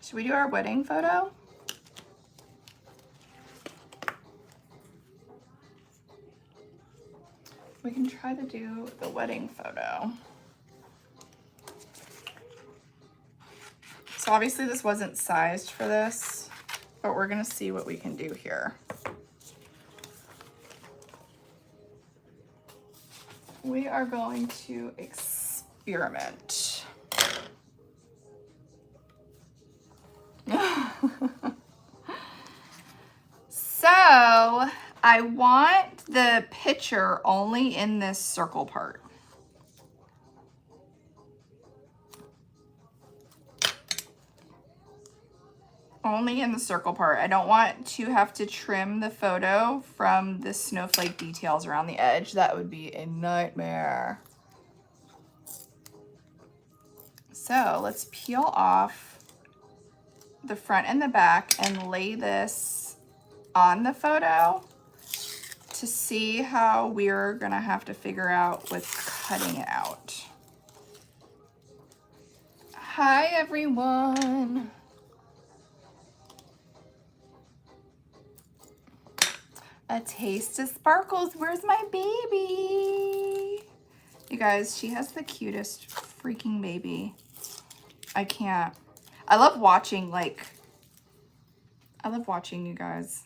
Should we do our wedding photo? We can try to do the wedding photo. So obviously this wasn't sized for this, but we're gonna see what we can do here. We are going to experiment. So I want the picture only in this circle part. Only in the circle part. I don't want to have to trim the photo from the snowflake details around the edge. That would be a nightmare. So let's peel off the front and the back and lay this on the photo to see how we're gonna have to figure out with cutting it out. Hi everyone. A taste of sparkles. Where's my baby? You guys, she has the cutest freaking baby. I can't. I love watching, you guys.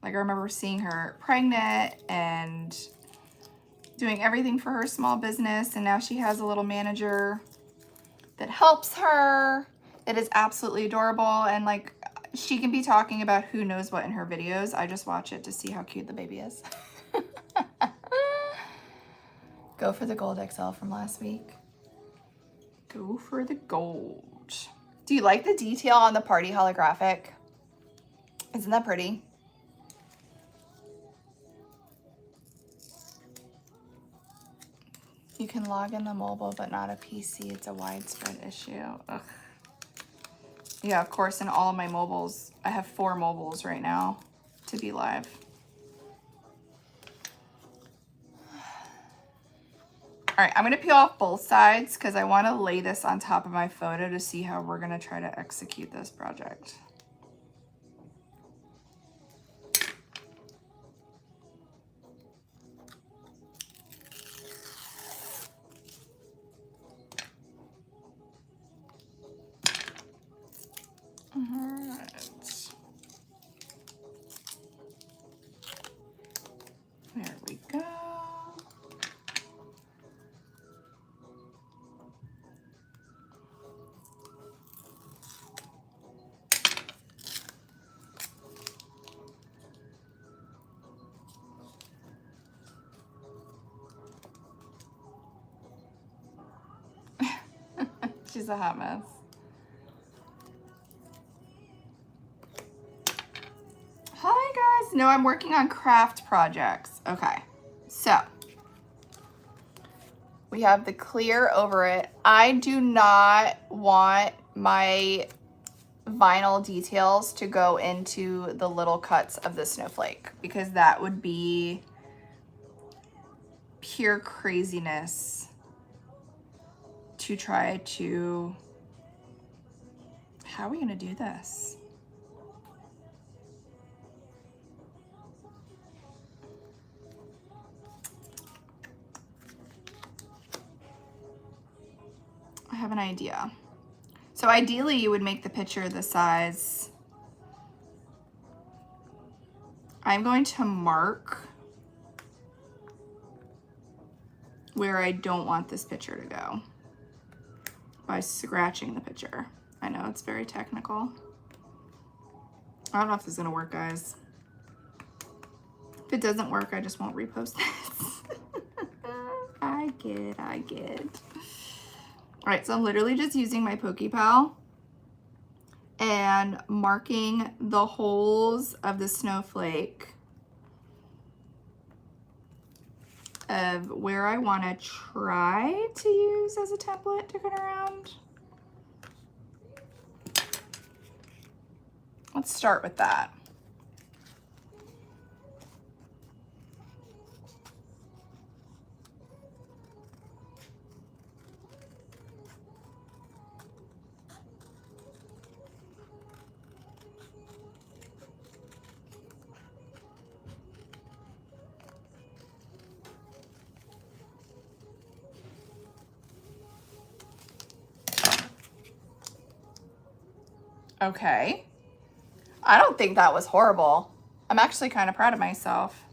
Like, I remember seeing her pregnant and doing everything for her small business, and now she has a little manager that helps her. That is absolutely adorable, and like, she can be talking about who knows what in her videos. I just watch it to see how cute the baby is. Go for the gold XL from last week. Go for the gold. Do you like the detail on the party holographic? Isn't that pretty? You can log in the mobile, but not a PC. It's a widespread issue. Ugh. Yeah, of course, in all of my mobiles, I have 4 mobiles right now to be live. All right, I'm gonna peel off both sides because I wanna lay this on top of my photo to see how we're gonna try to execute this project. All right. There we go. She's a hot mess. Hi guys. No, I'm working on craft projects. Okay. So we have the clear over it. I do not want my vinyl details to go into the little cuts of the snowflake because that would be pure craziness to try to... How are we gonna do this? I have an idea. So ideally you would make the picture the size. I'm going to mark where I don't want this picture to go by scratching the picture. I know it's very technical. I don't know if this is gonna work, guys. If it doesn't work, I just won't repost this. I get. All right, so I'm literally just using my PokePal and marking the holes of the snowflake of where I want to try to use as a template to cut around. Let's start with that. Okay. I don't think that was horrible. I'm actually kind of proud of myself.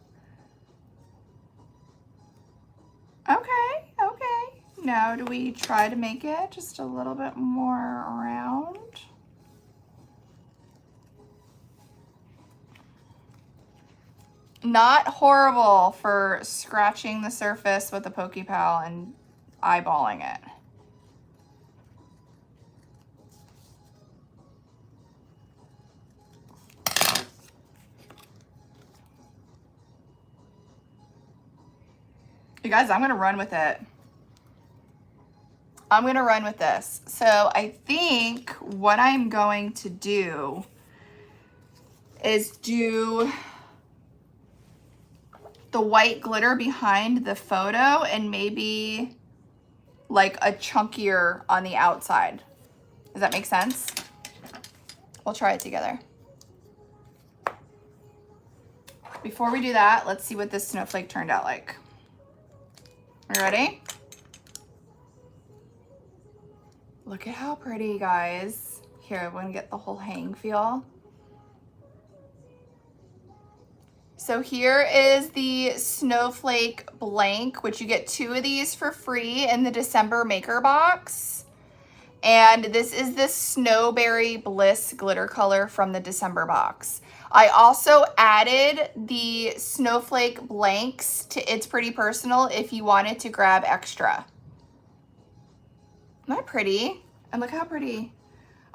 Okay. Now do we try to make it just a little bit more round? Not horrible for scratching the surface with a PokePal and eyeballing it. You guys, I'm gonna run with it. I'm gonna run with this. So I think what I'm going to do is do the white glitter behind the photo and maybe like a chunkier on the outside. Does that make sense? We'll try it together. Before we do that, let's see what this snowflake turned out like. You ready? Look at how pretty, guys. Here, I'm gonna get the whole hang feel. So here is the snowflake blank, which you get 2 of these for free in the December maker box. And this is the Snowberry Bliss glitter color from the December box. I also added the snowflake blanks to It's Pretty Personal if you wanted to grab extra. Isn't that pretty? And look how pretty.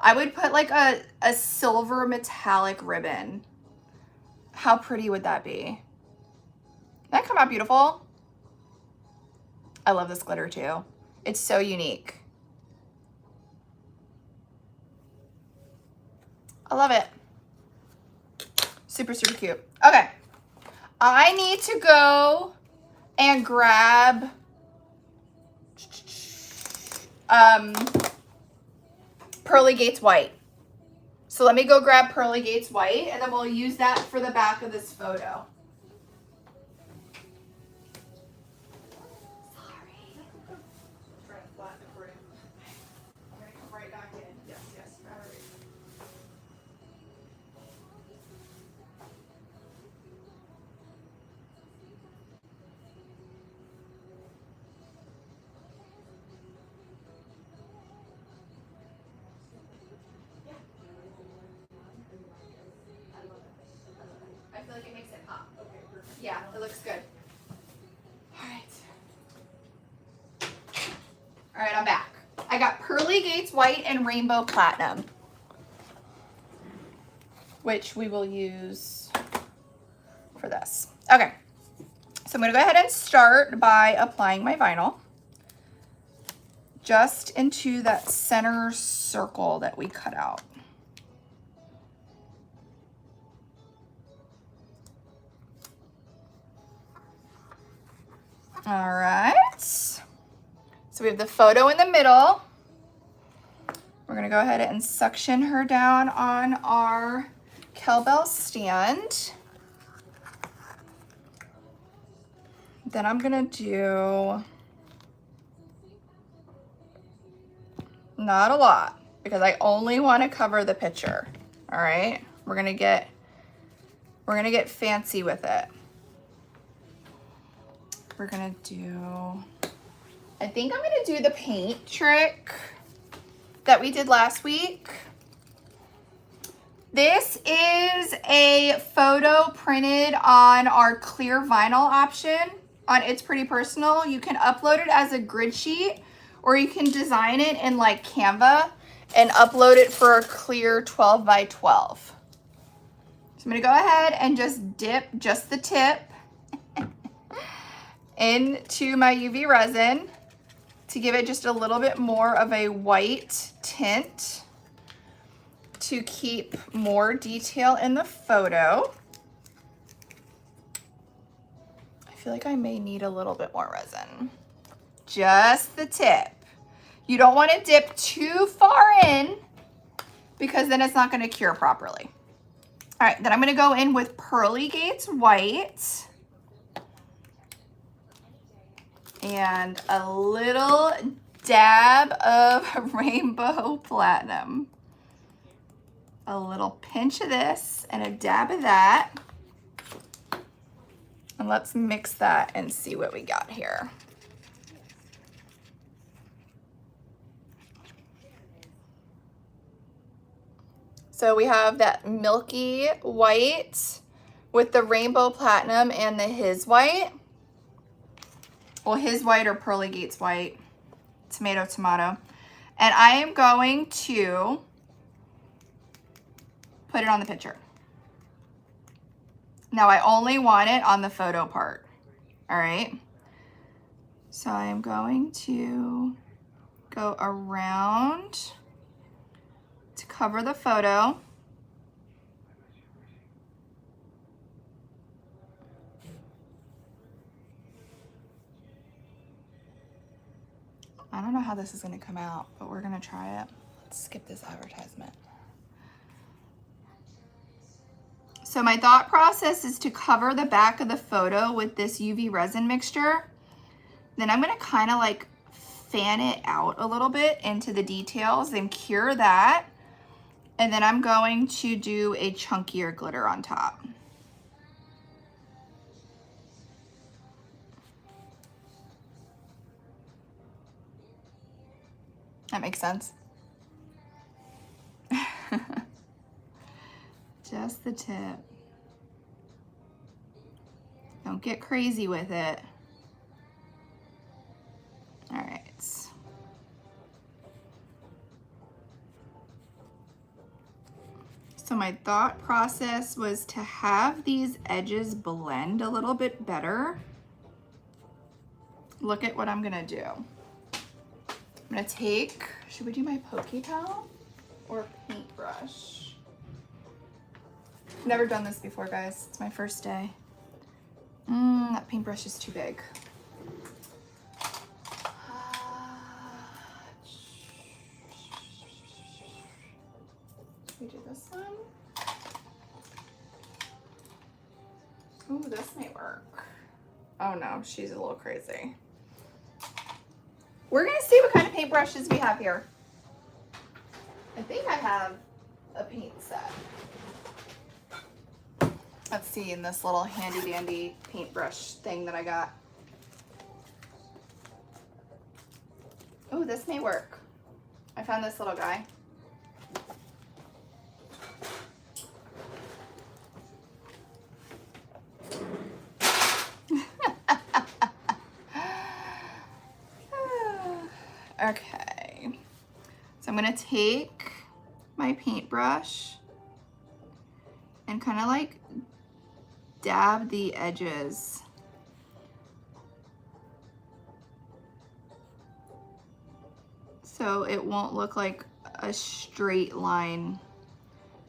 I would put like a silver metallic ribbon. How pretty would that be? Did that come out beautiful? I love this glitter too. It's so unique. I love it. Super, super cute. Okay. I need to go and grab Pearly Gates White. So let me go grab Pearly Gates White and then we'll use that for the back of this photo. I feel like it makes it pop. Okay, perfect. Yeah, it looks good. All right. All right, I'm back. I got Pearly Gates White and Rainbow Platinum, which we will use for this. Okay, so I'm gonna go ahead and start by applying my vinyl just into that center circle that we cut out. All right, so we have the photo in the middle. We're gonna go ahead and suction her down on our cowbell stand. Then I'm gonna do not a lot because I only want to cover the picture. All right, we're gonna get fancy with it. We're gonna do, I think I'm gonna do the paint trick that we did last week. This is a photo printed on our clear vinyl option on It's Pretty Personal. You can upload it as a grid sheet or you can design it in like Canva and upload it for a clear 12 by 12. So I'm gonna go ahead and just dip just the tip into my UV resin to give it just a little bit more of a white tint to keep more detail in the photo. I feel like I may need a little bit more resin. Just the tip. You don't want to dip too far in because then it's not going to cure properly. All right, then I'm going to go in with Pearly Gates White and a little dab of Rainbow Platinum. A little pinch of this and a dab of that. And let's mix that and see what we got here. So we have that milky white with the Rainbow Platinum and the His White. Well, His White or Pearly Gates White. Tomato, tomato. And I am going to put it on the picture. Now I only want it on the photo part, all right? We're gonna get fancy with it. So I'm gonna go ahead and grab my So I'm going to go around to cover the photo. I don't know how this is going to come out, but we're going to try it. Let's skip this advertisement. So my thought process is to cover the back of the photo with this UV resin mixture. Then I'm going to kind of like fan it out a little bit into the details, then cure that. And then I'm going to do a chunkier glitter on top. That makes sense. Just the tip. Don't get crazy with it. All right. So my thought process was to have these edges blend a little bit better. Look at what I'm gonna do. I'm gonna take, should we do my pokey towel or paintbrush? Never done this before, guys. It's my first day. That paintbrush is too big. Should we do this one? Ooh, this may work. Oh no, she's a little crazy. We're gonna see what kind of paintbrushes we have here. I think I have a paint set. Let's see, in this little handy dandy paintbrush thing that I got. Oh, this may work. I found this little guy. Okay, so I'm gonna take my paintbrush and kind of like dab the edges. So it won't look like a straight line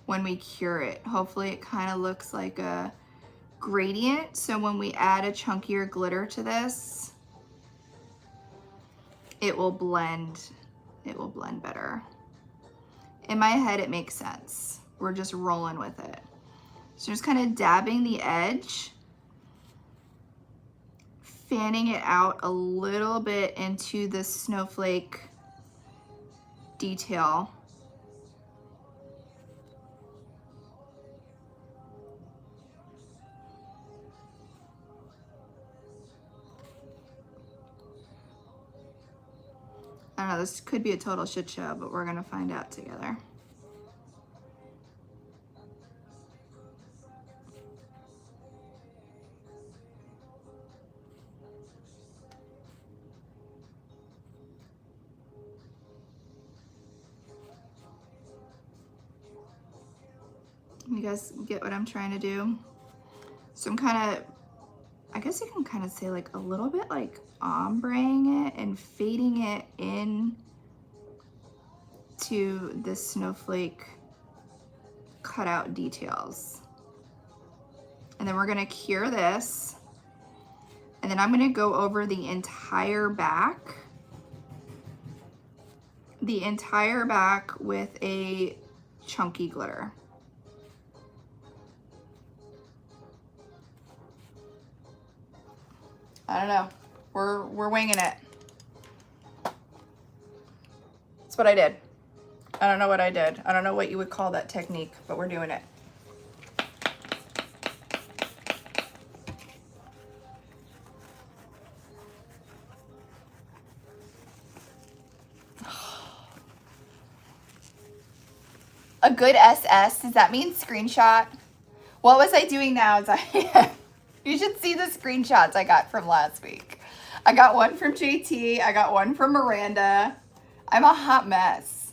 when we cure it. Hopefully it kind of looks like a gradient. So when we add a chunkier glitter to this, it will blend better. In my head, it makes sense. We're just rolling with it. So just kind of dabbing the edge, fanning it out a little bit into the snowflake detail. I don't know, this could be a total shit show, but we're gonna find out together. You guys get what I'm trying to do? So I'm kind of, I guess you can kind of say like a little bit like ombreing it and fading it in to the snowflake cutout details. And then we're gonna cure this. And then I'm gonna go over the entire back with a chunky glitter. I don't know. We're winging it. That's what I did. I don't know what I did. I don't know what you would call that technique, but we're doing it. A good SS, does that mean screenshot? What was I doing now? You should see the screenshots I got from last week. I got one from JT. I got one from Miranda. I'm a hot mess.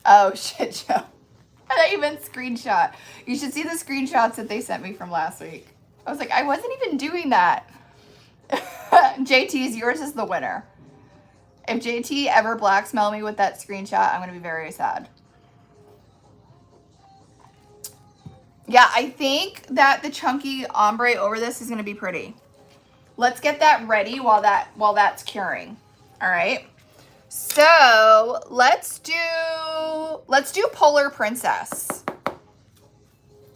Oh, shit show. I even screenshot. You should see the screenshots that they sent me from last week. I was like, I wasn't even doing that. JT's, yours is the winner. If JT ever blacksmail me with that screenshot, I'm going to be very sad. Yeah, I think that the chunky ombre over this is going to be pretty. Let's get that ready while that's curing. All right. So let's do Polar Princess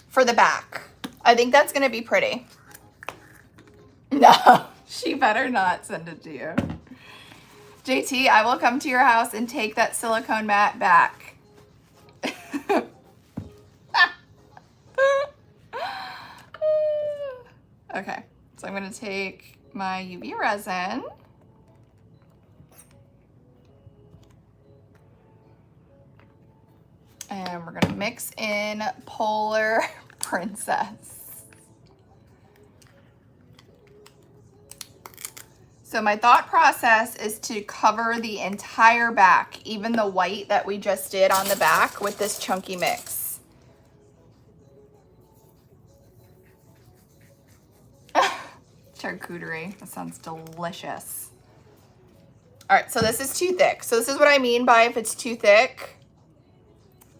for the back. I think that's going to be pretty. No, she better not send it to you. JT, I will come to your house and take that silicone mat back. Okay, so I'm going to take my UV resin. And we're going to mix in Polar Princess. So my thought process is to cover the entire back, even the white that we just did on the back, with this chunky mix. Charcuterie, that sounds delicious. All right, so this is too thick. So this is what I mean by if it's too thick.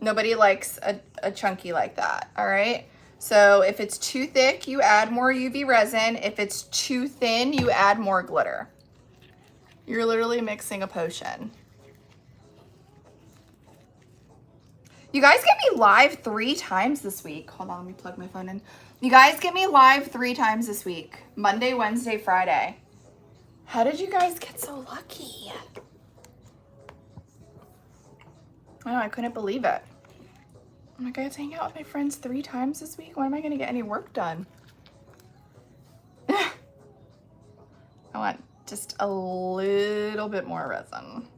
Nobody likes a chunky like that, all right? So if it's too thick, you add more UV resin. If it's too thin, you add more glitter. You're literally mixing a potion. You guys get me live 3 times this week. Hold on, let me plug my phone in. You guys get me live 3 times this week. Monday, Wednesday, Friday. How did you guys get so lucky? Oh, I couldn't believe it. I'm like, I get to hang out with my friends 3 times this week. When am I going to get any work done? I want just a little bit more resin.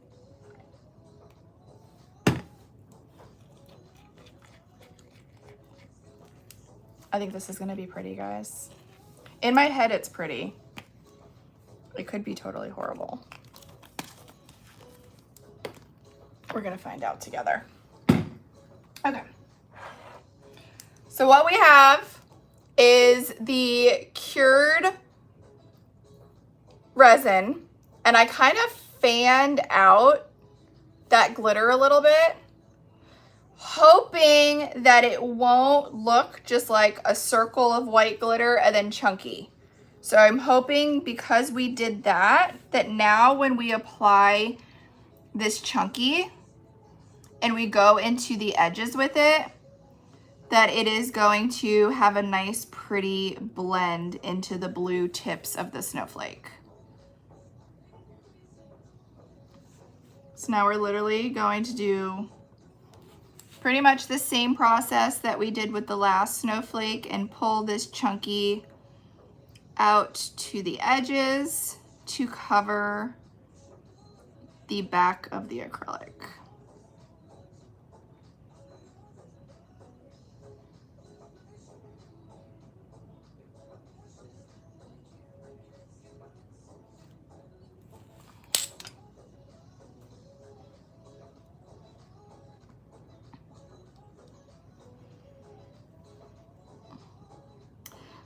I think this is going to be pretty, guys. In my head, it's pretty. It could be totally horrible. We're going to find out together. Okay. So what we have is the cured resin, and I kind of fanned out that glitter a little bit, hoping that it won't look just like a circle of white glitter and then chunky. So I'm hoping, because we did that, that now when we apply this chunky and we go into the edges with it, that it is going to have a nice pretty blend into the blue tips of the snowflake. So now we're literally going to do pretty much the same process that we did with the last snowflake and pull this chunky out to the edges to cover the back of the acrylic.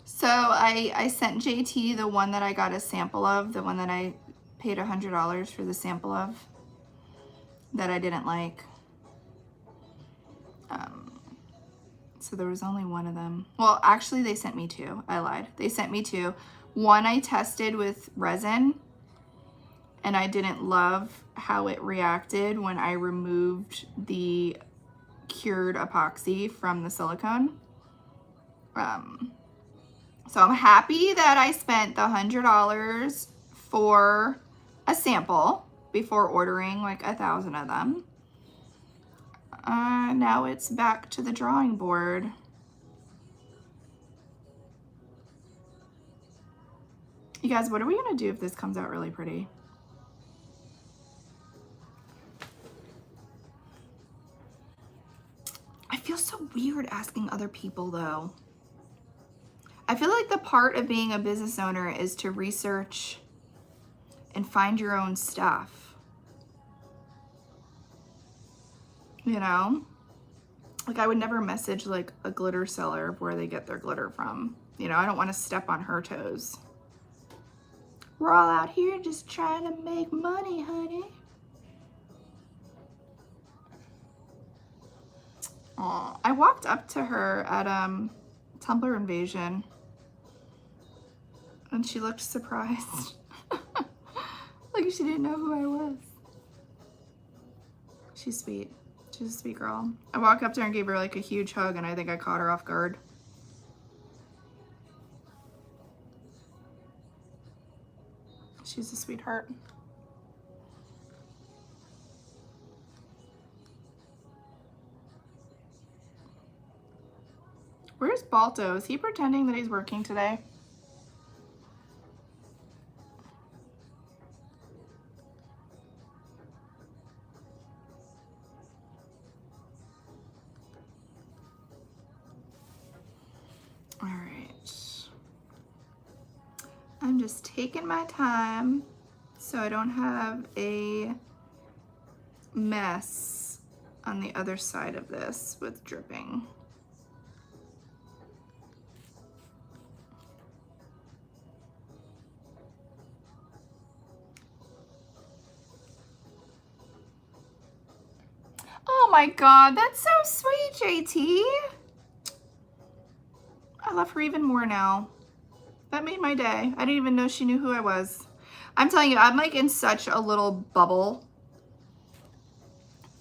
So I sent JT the one that I got a sample of, the one that I paid $100 for the sample of, that I didn't like. So there was only one of them. Well, actually they sent me 2. I lied. They sent me 2. One I tested with resin, and I didn't love how it reacted when I removed the cured epoxy from the silicone. So I'm happy that I spent the $100 for a sample before ordering like 1,000 of them. Now it's back to the drawing board. You guys, what are we gonna do if this comes out really pretty? I feel so weird asking other people though. I feel like the part of being a business owner is to research and find your own stuff. You know? Like, I would never message like a glitter seller where they get their glitter from. You know, I don't want to step on her toes. We're all out here just trying to make money, honey. Aw, I walked up to her at Tumbler Invasion and she looked surprised. Like she didn't know who I was. She's sweet. She's a sweet girl. I walked up to her and gave her like a huge hug and I think I caught her off guard. She's a sweetheart. Where's Balto? Is he pretending that he's working today? All right. I'm just taking my time so I don't have a mess on the other side of this with dripping. Oh my God, that's so sweet, JT. I love her even more now. That made my day. I didn't even know she knew who I was. I'm telling you, I'm like in such a little bubble.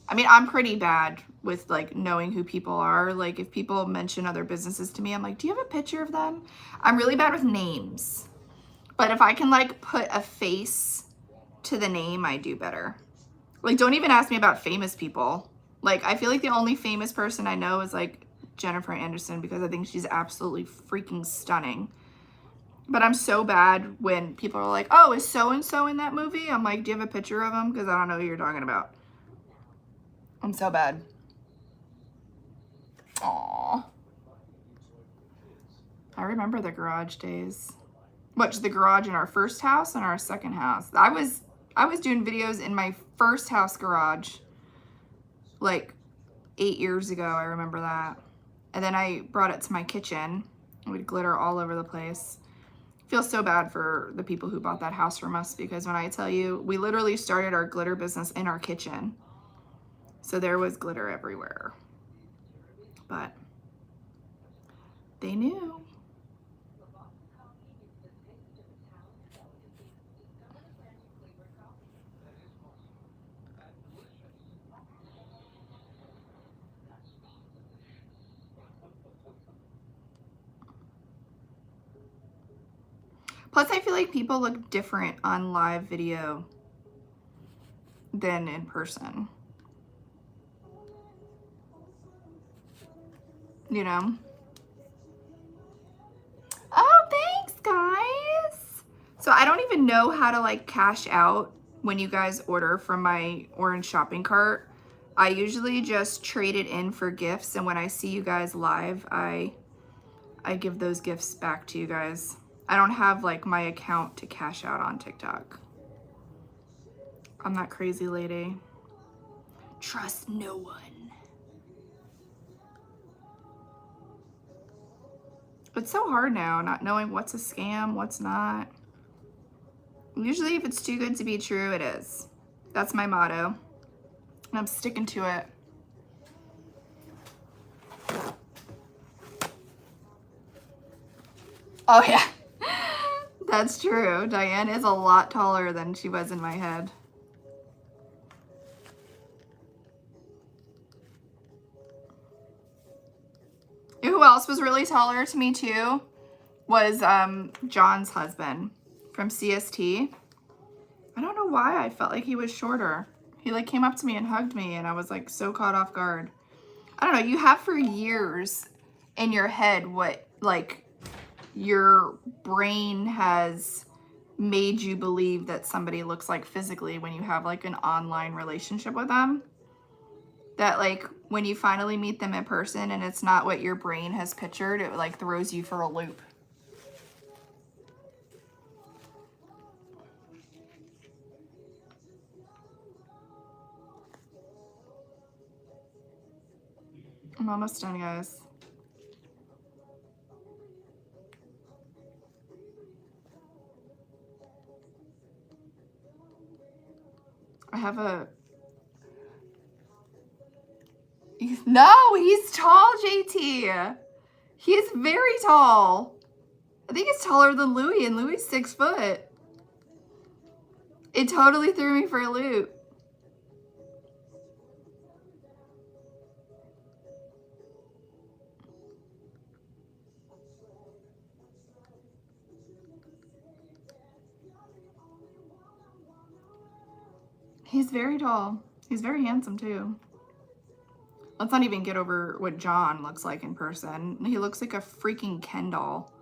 I mean, I'm pretty bad with like knowing who people are. Like if people mention other businesses to me, I'm like, do you have a picture of them? I'm really bad with names. But if I can like put a face to the name, I do better. Like don't even ask me about famous people. Like I feel like the only famous person I know is like Jennifer Anderson because I think she's absolutely freaking stunning. But I'm so bad when people are like, oh, is so-and-so in that movie? I'm like, do you have a picture of him? Because I don't know who you're talking about. I'm so bad. Aww. I remember the garage days. What's the garage in our first house and our second house? I was doing videos in my first house garage like 8 years ago. I remember that. And then I brought it to my kitchen. It would glitter all over the place. I feel so bad for the people who bought that house from us because when I tell you, we literally started our glitter business in our kitchen. So there was glitter everywhere. But they knew. Plus, I feel like people look different on live video than in person. You know? Oh, thanks, guys. So I don't even know how to like cash out when you guys order from my orange shopping cart. I usually just trade it in for gifts, and when I see you guys live, I give those gifts back to you guys. I don't have like my account to cash out on TikTok. I'm that crazy lady. Trust no one. It's so hard now, not knowing what's a scam, what's not. Usually if it's too good to be true, it is. That's my motto. And I'm sticking to it. Oh yeah. That's true. Diane is a lot taller than she was in my head. You know who else was really taller to me too? Was John's husband from CST. I don't know why I felt like he was shorter. He like came up to me and hugged me and I was like so caught off guard. I don't know, you have for years in your head what like your brain has made you believe that somebody looks like physically when you have like an online relationship with them. That like when you finally meet them in person and it's not what your brain has pictured, it like throws you for a loop. I'm almost done, guys. I have a... No, he's tall, JT. He is very tall. I think he's taller than Louis, and Louis is 6 foot. It totally threw me for a loop. He's very tall. He's very handsome too. Let's not even get over what John looks like in person. He looks like a freaking Ken doll.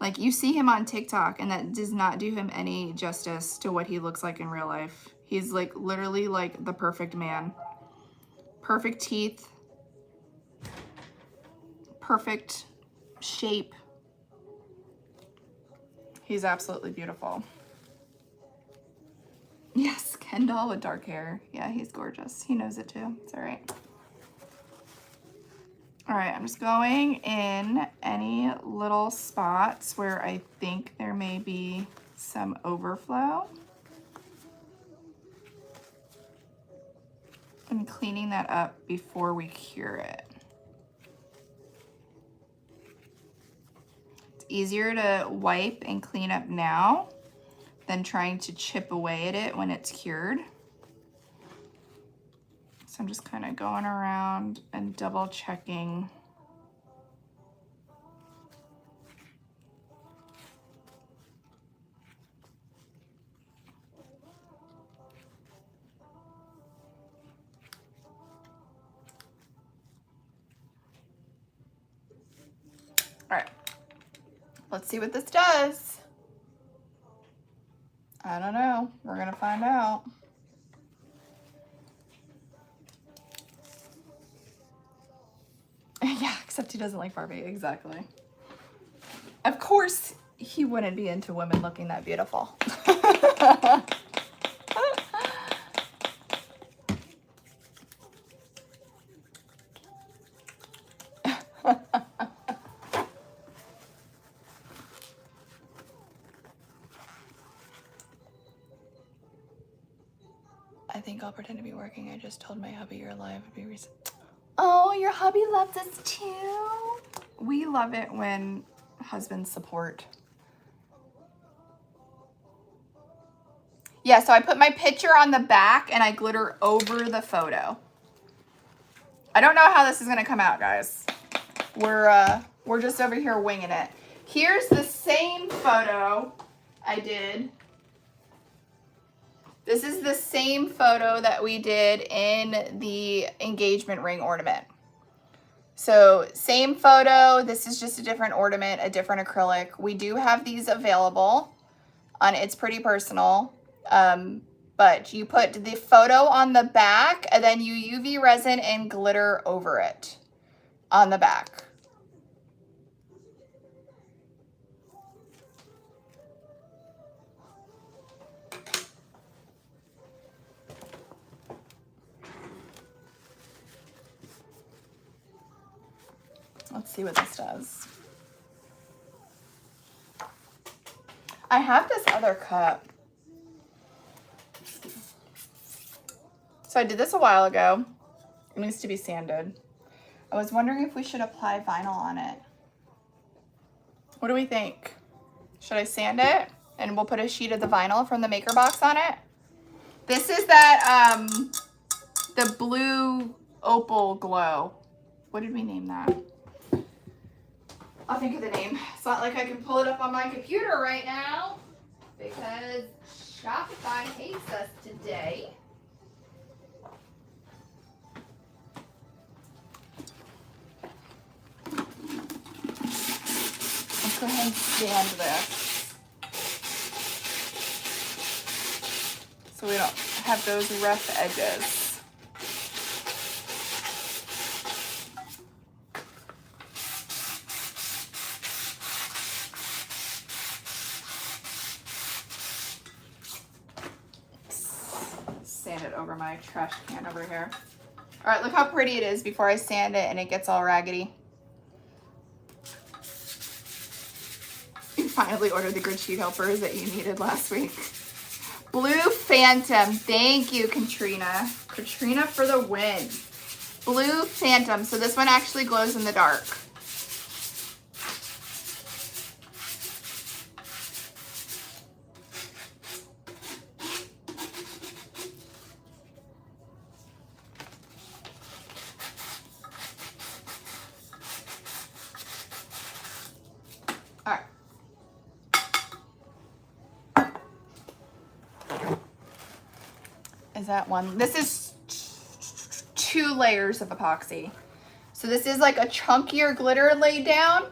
Like, you see him on TikTok and that does not do him any justice to what he looks like in real life. He's like literally like the perfect man. Perfect teeth. Perfect shape. He's absolutely beautiful. Yes, Ken doll with dark hair. Yeah, he's gorgeous. He knows it too. It's all right. All right, I'm just going in any little spots where I think there may be some overflow. And cleaning that up before we cure it. It's easier to wipe and clean up now than trying to chip away at it when it's cured. So I'm just kind of going around and double checking. All right, let's see what this does. I don't know, we're gonna find out. Yeah, except he doesn't like Barbie, exactly. Of course, he wouldn't be into women looking that beautiful. I think I'll pretend to be working. I just told my hubby you're alive would be recent. Oh, your hubby loves us too. We love it when husbands support. Yeah, so I put my picture on the back and I glitter over the photo. I don't know how this is gonna come out, guys. We're just over here winging it. Here's the same photo I did. This is the same photo that we did in the engagement ring ornament. So same photo, this is just a different ornament, a different acrylic. We do have these available on It's Pretty Personal, but you put the photo on the back and then you UV resin and glitter over it on the back. Let's see what this does. I have this other cup. So I did this a while ago. It needs to be sanded. I was wondering if we should apply vinyl on it. What do we think? Should I sand it? And we'll put a sheet of the vinyl from the maker box on it. This is that, the blue opal glow. What did we name that? I'll think of the name. It's not like I can pull it up on my computer right now because Shopify hates us today. Let's go ahead and sand this so we don't have those rough edges. Sand it over my trash can over here. All right, look how pretty it is before I sand it and it gets all raggedy. You finally ordered the grid sheet helpers that you needed last week. Blue Phantom. Thank you, Katrina. Katrina for the win. Blue Phantom. So this one actually glows in the dark. All right. Is that one? This is 2 layers of epoxy. So this is like a chunkier glitter laid down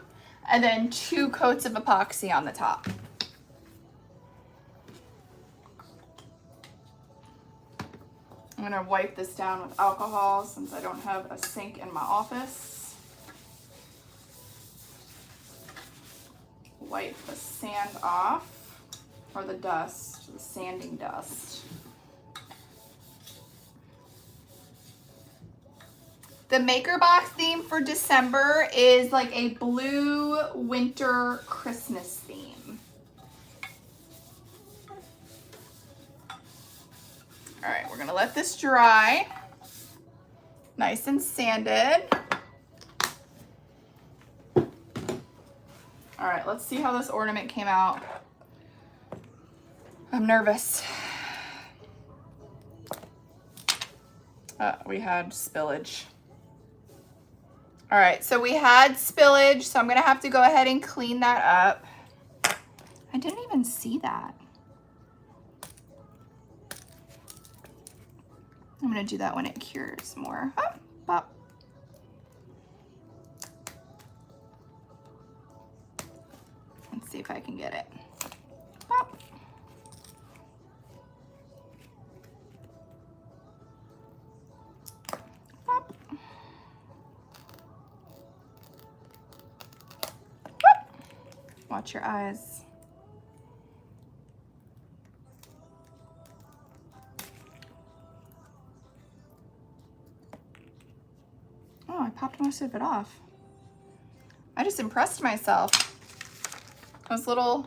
and then 2 coats of epoxy on the top. I'm gonna wipe this down with alcohol since I don't have a sink in my office. Wipe the sand off, or the dust, the sanding dust. The Maker Box theme for December is like a blue winter Christmas theme. All right, we're gonna let this dry. Nice and sanded. All right, let's see how this ornament came out. I'm nervous. We had spillage. All right, so we had spillage, so I'm gonna have to go ahead and clean that up. I didn't even see that. I'm gonna do that when it cures more. Oh, pop. Let's see if I can get it. Pop. Pop. Pop. Watch your eyes. Oh, I popped most of it off. I just impressed myself. Those little...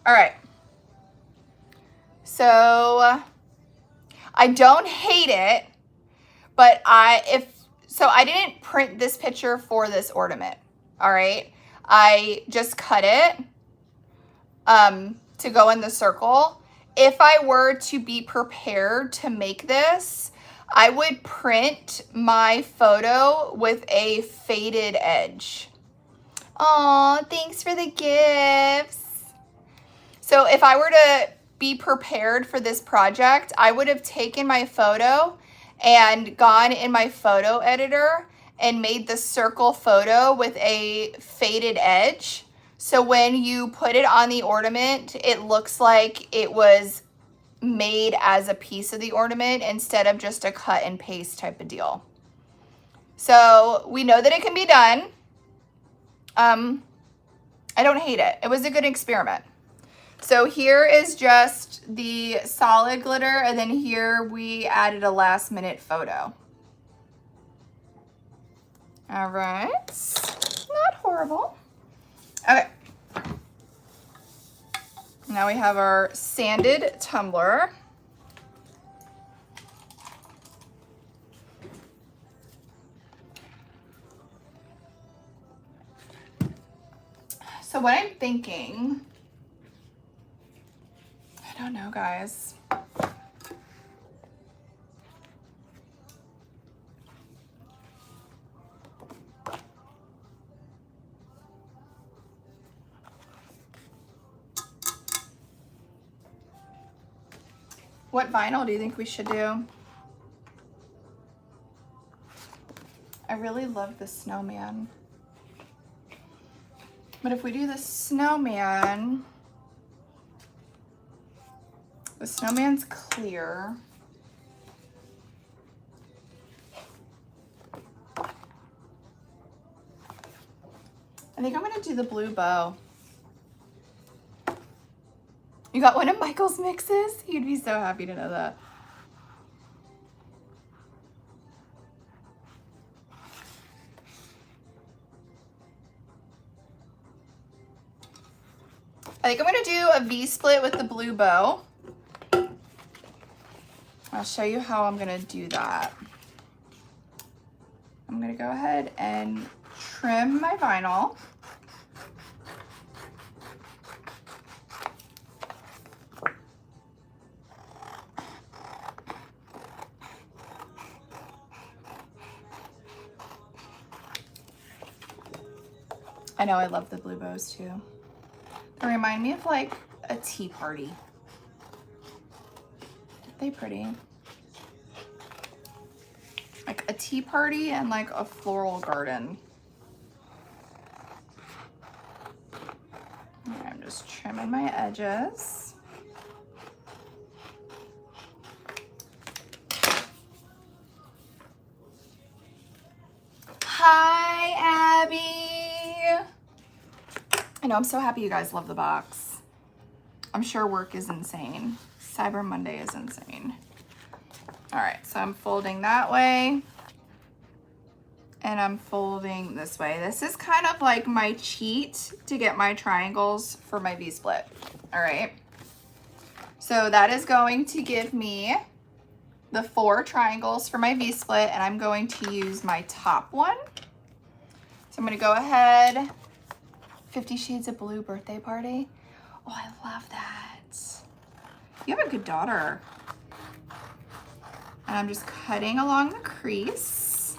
All right. So I don't hate it, but I didn't print this picture for this ornament. All right. I just cut it to go in the circle. If I were to be prepared to make this, I would print my photo with a faded edge. Aw, thanks for the gifts. So if I were to be prepared for this project, I would have taken my photo and gone in my photo editor and made the circle photo with a faded edge. So when you put it on the ornament, it looks like it was made as a piece of the ornament instead of just a cut and paste type of deal. So we know that it can be done. I don't hate it. It was a good experiment. So here is just the solid glitter, and then here we added a last minute photo. All right, not horrible. Okay. Now we have our sanded tumbler. So what I'm thinking, I don't know, guys. What vinyl do you think we should do? I really love the snowman. But if we do the snowman's clear. I think I'm gonna do the blue bow. You got one of Michael's mixes? He'd be so happy to know that. I think I'm gonna do a V-split with the blue bow. I'll show you how I'm gonna do that. I'm gonna go ahead and trim my vinyl. I know I love the blue bows too. They remind me of like a tea party. Aren't they pretty? Like a tea party and like a floral garden. And I'm just trimming my edges. Hi, Abby. I know, I'm so happy you guys love the box. I'm sure work is insane. Cyber Monday is insane. All right, so I'm folding that way. And I'm folding this way. This is kind of like my cheat to get my triangles for my V-split. All right. So that is going to give me the 4 triangles for my V-split, and I'm going to use my top one. So I'm gonna go ahead, 50 Shades of Blue birthday party. Oh, I love that. You have a good daughter. And I'm just cutting along the crease.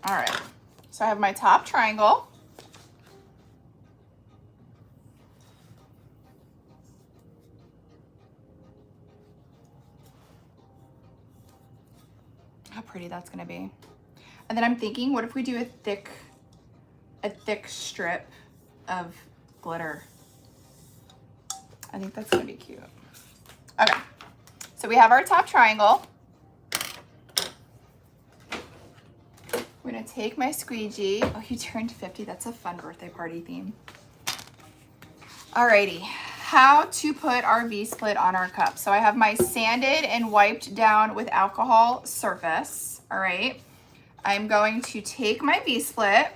All right, so I have my top triangle. How pretty that's gonna be. And then I'm thinking, what if we do a thick strip of glitter? I think that's gonna be cute. Okay, so we have our top triangle. I'm gonna take my squeegee. Oh, you turned 50. That's a fun birthday party theme. Alrighty, how to put our V-split on our cup. So I have my sanded and wiped down with alcohol surface. All right, I'm going to take my V-split,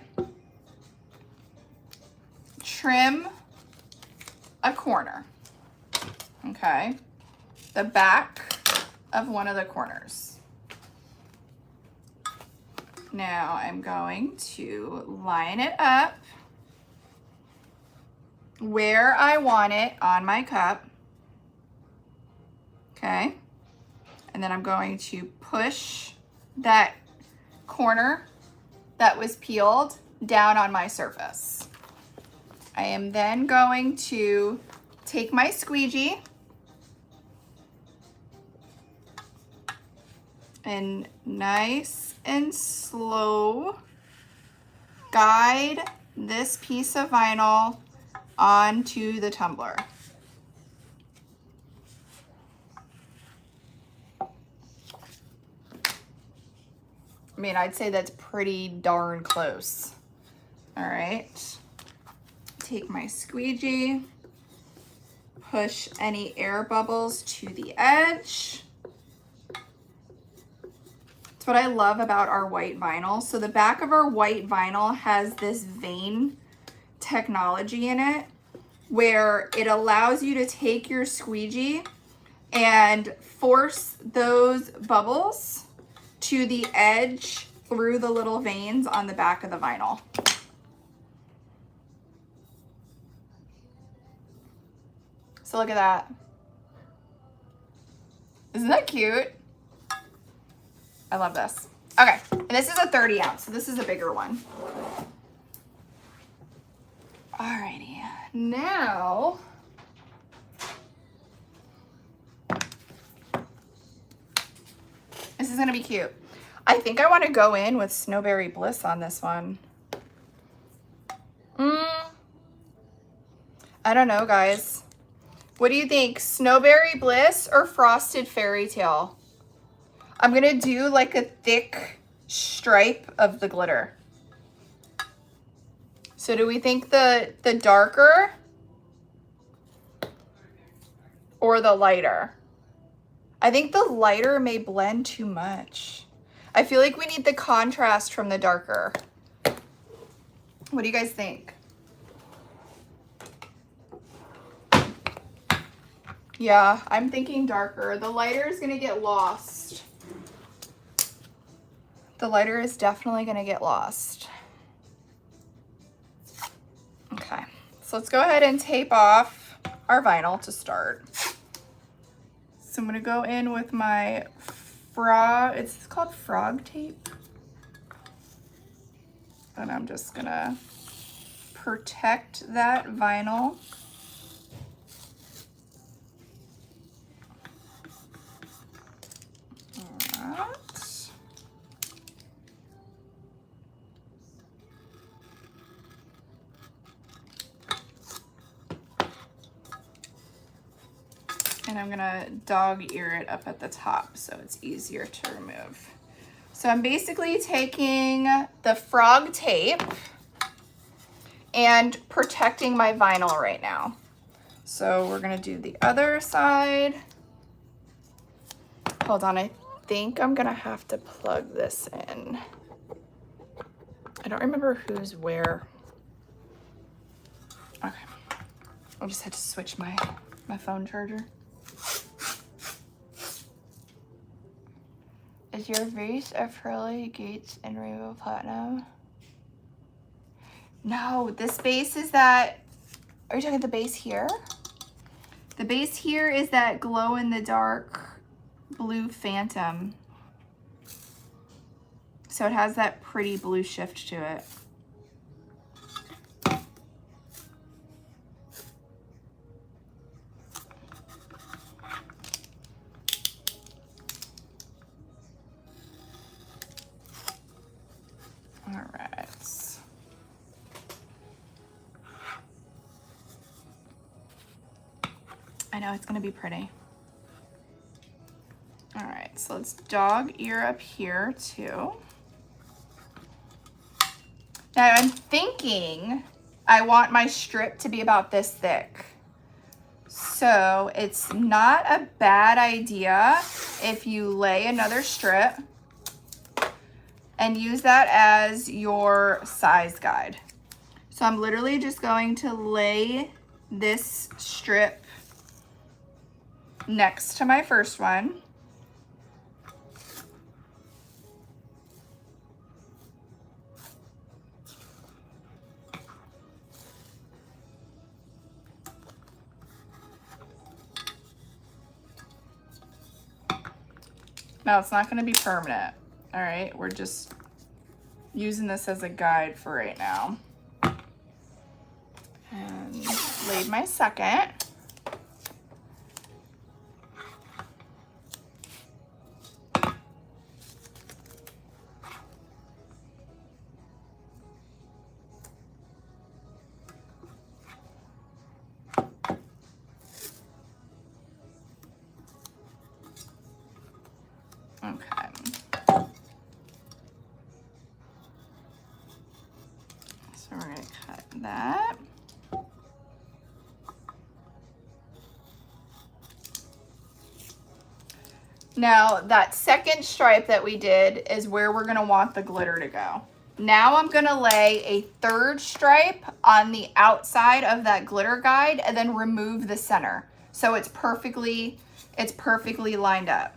trim a corner, okay, the back of one of the corners. Now I'm going to line it up where I want it on my cup, okay? And then I'm going to push that corner that was peeled down on my surface. I am then going to take my squeegee and nice and slow guide this piece of vinyl onto the tumbler. I mean, I'd say that's pretty darn close. All right, take my squeegee, push any air bubbles to the edge. That's what I love about our white vinyl. So the back of our white vinyl has this vein technology in it where it allows you to take your squeegee and force those bubbles to the edge through the little veins on the back of the vinyl. So look at that. Isn't that cute? I love this. Okay, and this is a 30 ounce, so this is a bigger one. Alrighty, now this is gonna be cute. I think I wanna go in with Snowberry Bliss on this one. I don't know, guys. What do you think? Snowberry Bliss or Frosted Fairy Tale? I'm gonna do like a thick stripe of the glitter. So do we think the darker or the lighter? I think the lighter may blend too much. I feel like we need the contrast from the darker. What do you guys think? Yeah, I'm thinking darker. The lighter is gonna get lost. The lighter is definitely gonna get lost. Okay, so let's go ahead and tape off our vinyl to start. So I'm gonna go in with my frog, it's called frog tape. And I'm just gonna protect that vinyl. All right. And I'm gonna dog ear it up at the top so it's easier to remove. So I'm basically taking the frog tape and protecting my vinyl right now. So we're gonna do the other side. Hold on, I think I'm gonna have to plug this in. I don't remember who's where. Okay, I just had to switch my phone charger. Is your vase of pearly gates and rainbow platinum? No, this base is that, are you talking the base here? The base here is that glow in the dark blue phantom. So it has that pretty blue shift to it. All right. I know it's gonna be pretty. All right, so let's dog ear up here too. Now I'm thinking I want my strip to be about this thick. So it's not a bad idea if you lay another strip and use that as your size guide. So I'm literally just going to lay this strip next to my first one. Now it's not going to be permanent. All right, we're just using this as a guide for right now. And laid my second. Okay. So we're going to cut that. Now that second stripe that we did is where we're going to want the glitter to go. Now I'm going to lay a third stripe on the outside of that glitter guide and then remove the center. So it's perfectly lined up.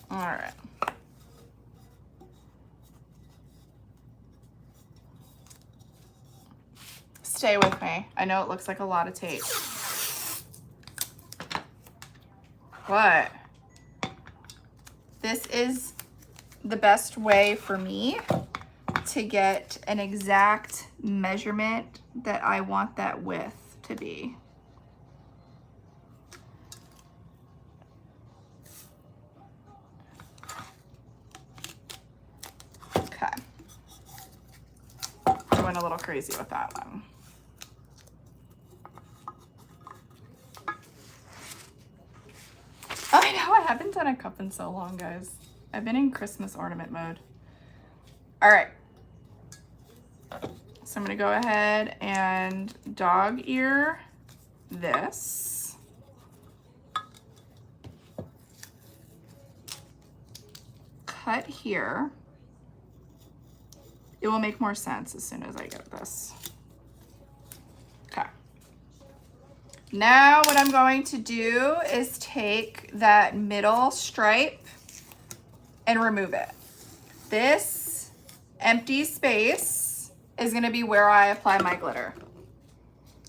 All right. Stay with me. I know it looks like a lot of tape. But this is the best way for me to get an exact measurement that I want that width to be. went a little crazy with that one. I know, I haven't done a cup in so long, guys. I've been in Christmas ornament mode. All right. So I'm gonna go ahead and dog ear this. Cut here. It will make more sense as soon as I get this. Okay. Now what I'm going to do is take that middle stripe and remove it. This empty space is going to be where I apply my glitter.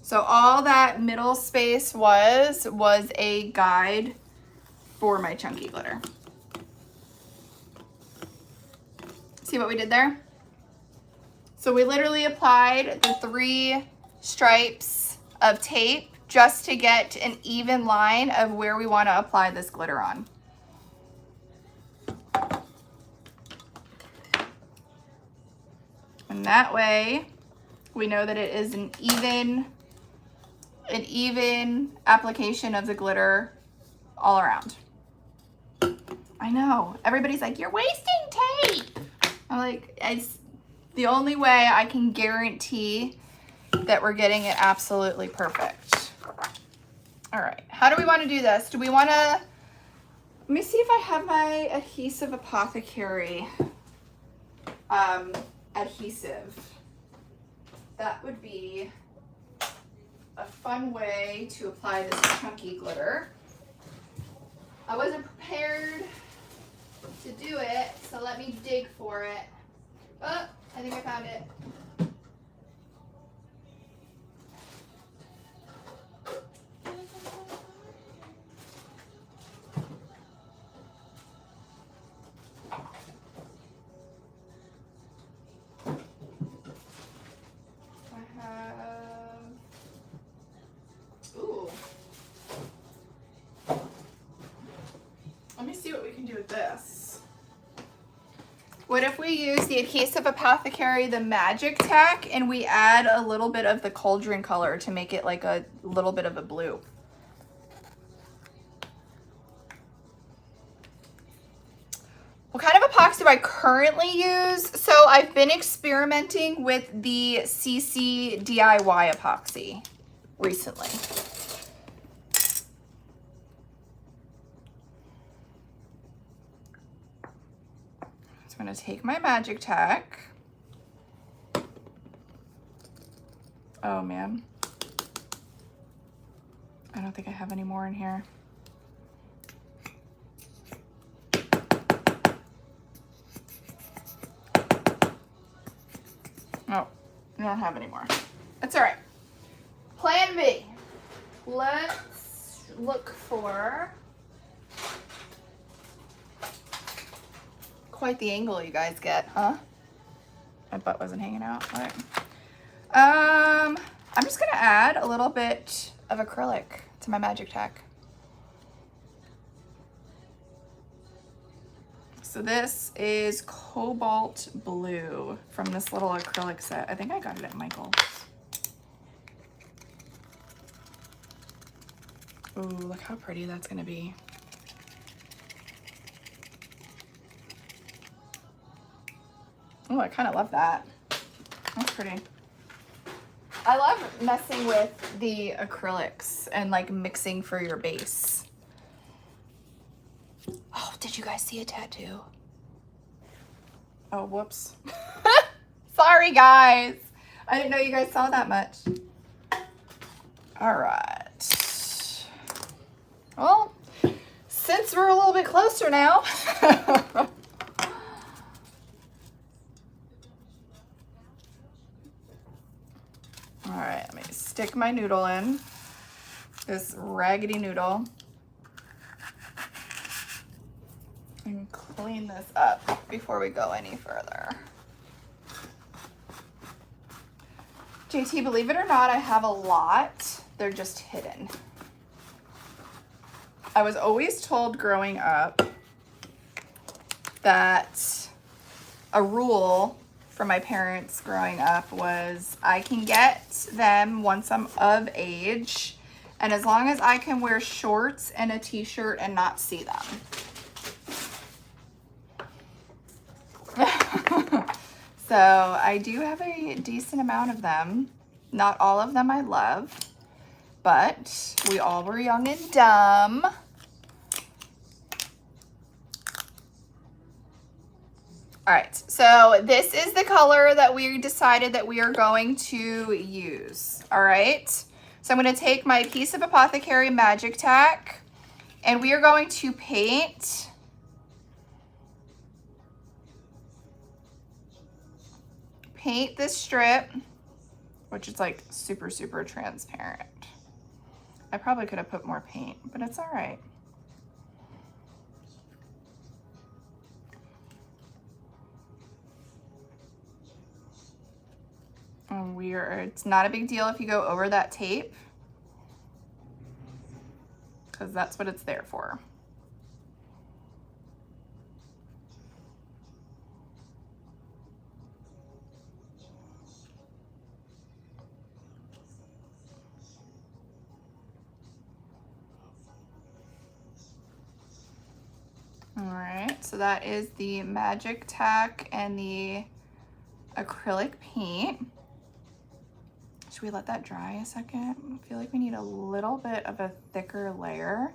So all that middle space was a guide for my chunky glitter. See what we did there? So we literally applied the 3 stripes of tape just to get an even line of where we want to apply this glitter on. And that way we know that it is an even application of the glitter all around. I know, everybody's like, you're wasting tape. I'm like, it's the only way I can guarantee that we're getting it absolutely perfect. All right, how do we want to do this? Do we want to, let me see if I have my adhesive apothecary adhesive. That would be a fun way to apply this chunky glitter. I wasn't prepared to do it, so let me dig for it. Oh, I think I found it. This. What if we use the adhesive apothecary, the magic tack, and we add a little bit of the cauldron color to make it like a little bit of a blue? What kind of epoxy do I currently use? So I've been experimenting with the CC DIY epoxy recently. I'm going to take my magic tack. Oh man. I don't think I have any more in here. No, I don't have any more. That's all right. Plan B. Let's look for quite the angle you guys get, huh? My butt wasn't hanging out. All right. I'm just gonna add a little bit of acrylic to my magic tack. So this is cobalt blue from this little acrylic set. I think I got it at Michael's. Ooh, look how pretty that's gonna be. Oh, I kind of love that. That's pretty. I love messing with the acrylics and like mixing for your base. Oh, did you guys see a tattoo? Oh, whoops. Sorry, guys. I didn't know you guys saw that much. All right. Well, since we're a little bit closer now. All right, let me stick my noodle in, this raggedy noodle, and clean this up before we go any further. JT, believe it or not, I have a lot. They're just hidden. I was always told growing up that a rule from my parents growing up was I can get them once I'm of age, and as long as I can wear shorts and a t-shirt and not see them. So I do have a decent amount of them. Not all of them I love, but we all were young and dumb. All right, so this is the color that we decided that we are going to use. All right, so I'm going to take my piece of Apothecary Magic Tack, and we are going to paint this strip, which is like super, super transparent. I probably could have put more paint, but it's all right. And it's not a big deal if you go over that tape, because that's what it's there for. All right, so that is the Magic Tack and the acrylic paint. Should we let that dry a second? I feel like we need a little bit of a thicker layer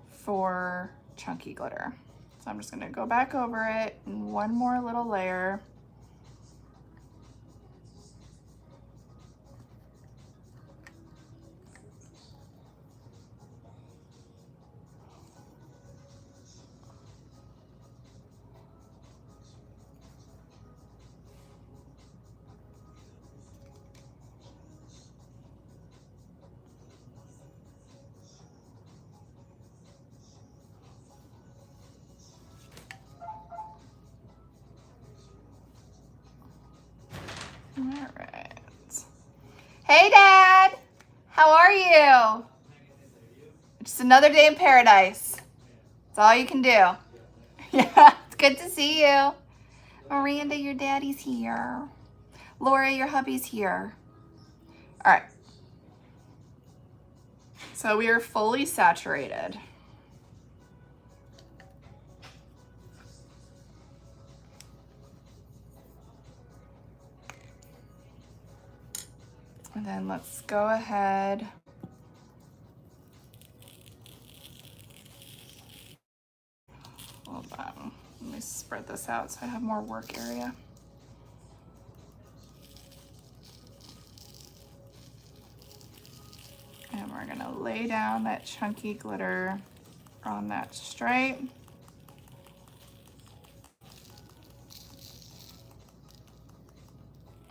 for chunky glitter. So I'm just gonna go back over it and one more little layer. All right. Hey, Dad. How are you? Just another day in paradise. That's all you can do. Yeah, it's good to see you. Miranda, your daddy's here. Laura, your hubby's here. All right. So we are fully saturated. And then let's go ahead. Hold on. Let me spread this out so I have more work area. And we're gonna lay down that chunky glitter on that stripe.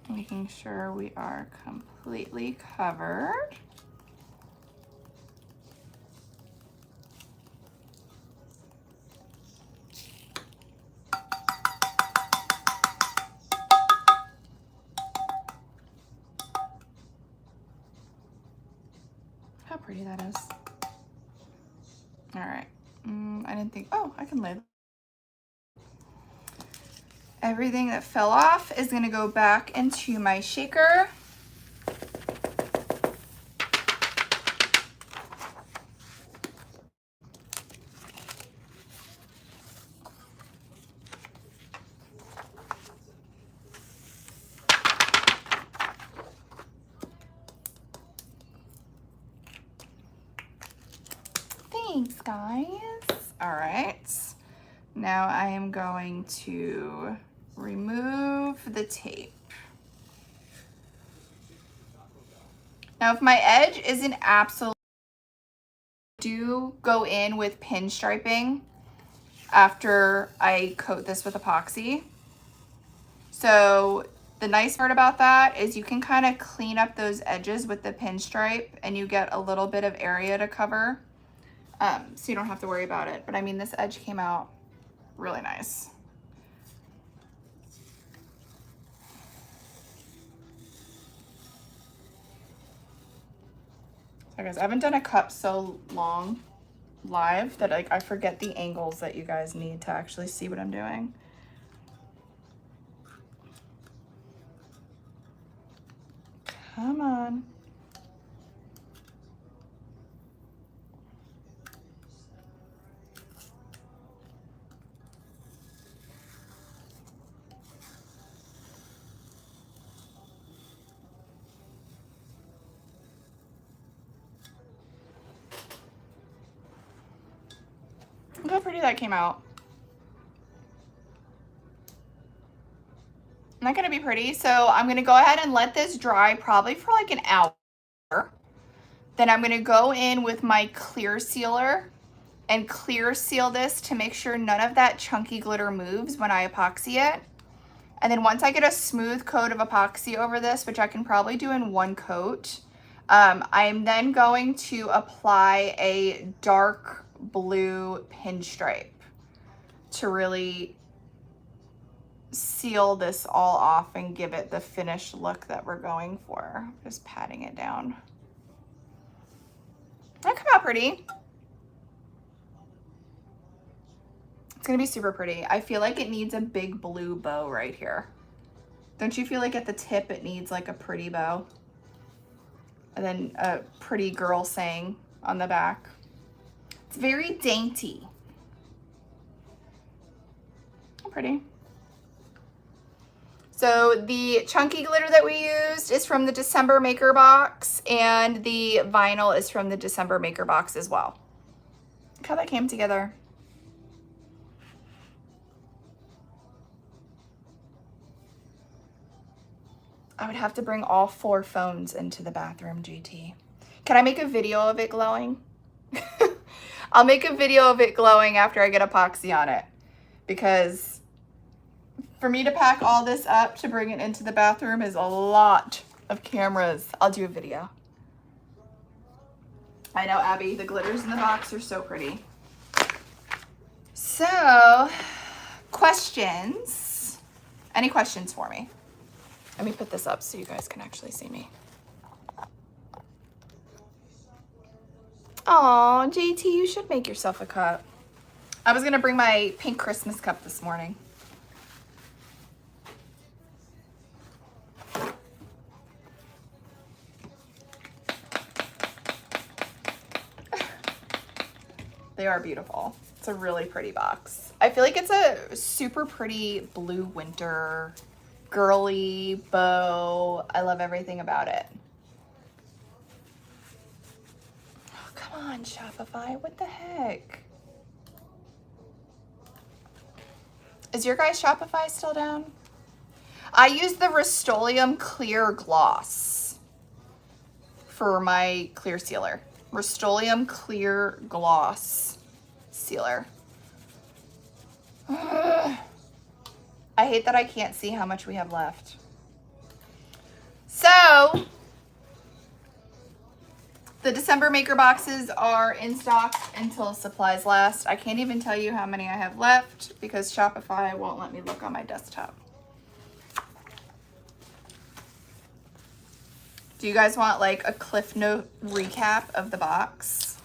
Making sure we are completely covered. How pretty that is. All right, I didn't think, oh, I can lay. Everything that fell off is gonna go back into my shaker. Thanks, guys. All right, now I am going to remove the tape. Now, if my edge isn't absolute, do go in with pinstriping after I coat this with epoxy. So the nice part about that is you can kind of clean up those edges with the pinstripe and you get a little bit of area to cover. So you don't have to worry about it. But I mean, this edge came out really nice. So guys, I haven't done a cup so long live that I forget the angles that you guys need to actually see what I'm doing. Come on. Look how pretty that came out. Not gonna be pretty, so I'm gonna go ahead and let this dry probably for like an hour. Then I'm gonna go in with my clear sealer and clear seal this to make sure none of that chunky glitter moves when I epoxy it. And then once I get a smooth coat of epoxy over this, which I can probably do in one coat, I'm then going to apply a dark blue pinstripe to really seal this all off and give it the finished look that we're going for. Just patting it down. That come out pretty. It's gonna be super pretty. I feel like it needs a big blue bow right here. Don't you feel like at the tip it needs like a pretty bow? And then a pretty girl saying on the back. It's very dainty. Pretty. So the chunky glitter that we used is from the December Maker box, and the vinyl is from the December Maker box as well. Look how that came together. I would have to bring all 4 phones into the bathroom, GT. Can I make a video of it glowing? I'll make a video of it glowing after I get epoxy on it, because for me to pack all this up to bring it into the bathroom is a lot of cameras. I'll do a video. I know, Abby, the glitters in the box are so pretty. So, questions. Any questions for me? Let me put this up so you guys can actually see me. Aw, JT, you should make yourself a cup. I was gonna bring my pink Christmas cup this morning. They are beautiful. It's a really pretty box. I feel like it's a super pretty blue winter, girly bow. I love everything about it. Oh, come on, Shopify. What the heck? Is your guys' Shopify still down? I use the Rust-Oleum Clear Gloss for my clear sealer. Rust-Oleum Clear Gloss sealer. I hate that I can't see how much we have left. So, the December Maker boxes are in stock until supplies last. I can't even tell you how many I have left because Shopify won't let me look on my desktop. Do you guys want like a Cliff Note recap of the box?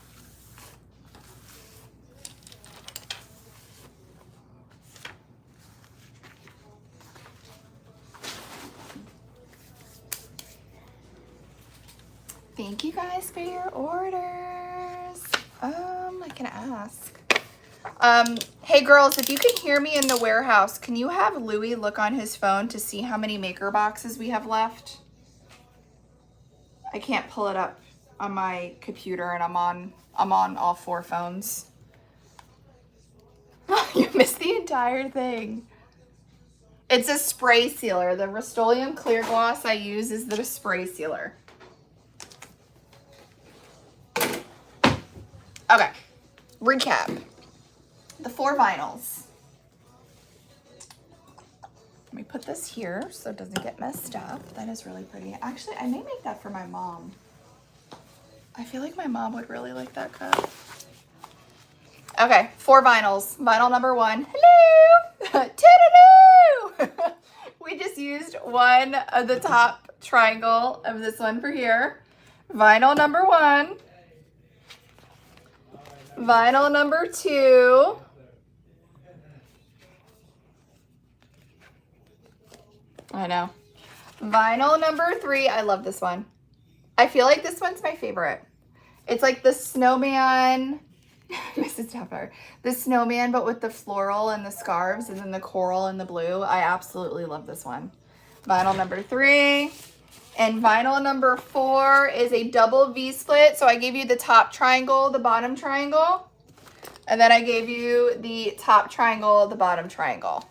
Thank you guys for your orders. I can ask. Hey girls, if you can hear me in the warehouse, can you have Louie look on his phone to see how many maker boxes we have left? I can't pull it up on my computer and I'm on all 4 phones. You missed the entire thing. It's a spray sealer. The Rust-Oleum Clear Gloss I use is the spray sealer. Okay, recap. The 4 vinyls. Let me put this here so it doesn't get messed up. That is really pretty. Actually, I may make that for my mom. I feel like my mom would really like that cup. Okay, 4 vinyls. Vinyl number 1. Hello! Ta-da-doo! We just used one of the top triangle of this one for here. Vinyl number 1. Vinyl number 2. I know. Vinyl number 3. I love this one. I feel like this one's my favorite. It's like the snowman. Mrs. Tumbler. The snowman, but with the floral and the scarves and then the coral and the blue. I absolutely love this one. Vinyl number 3. And vinyl number 4 is a double V split. So I gave you the top triangle, the bottom triangle. And then I gave you the top triangle, the bottom triangle.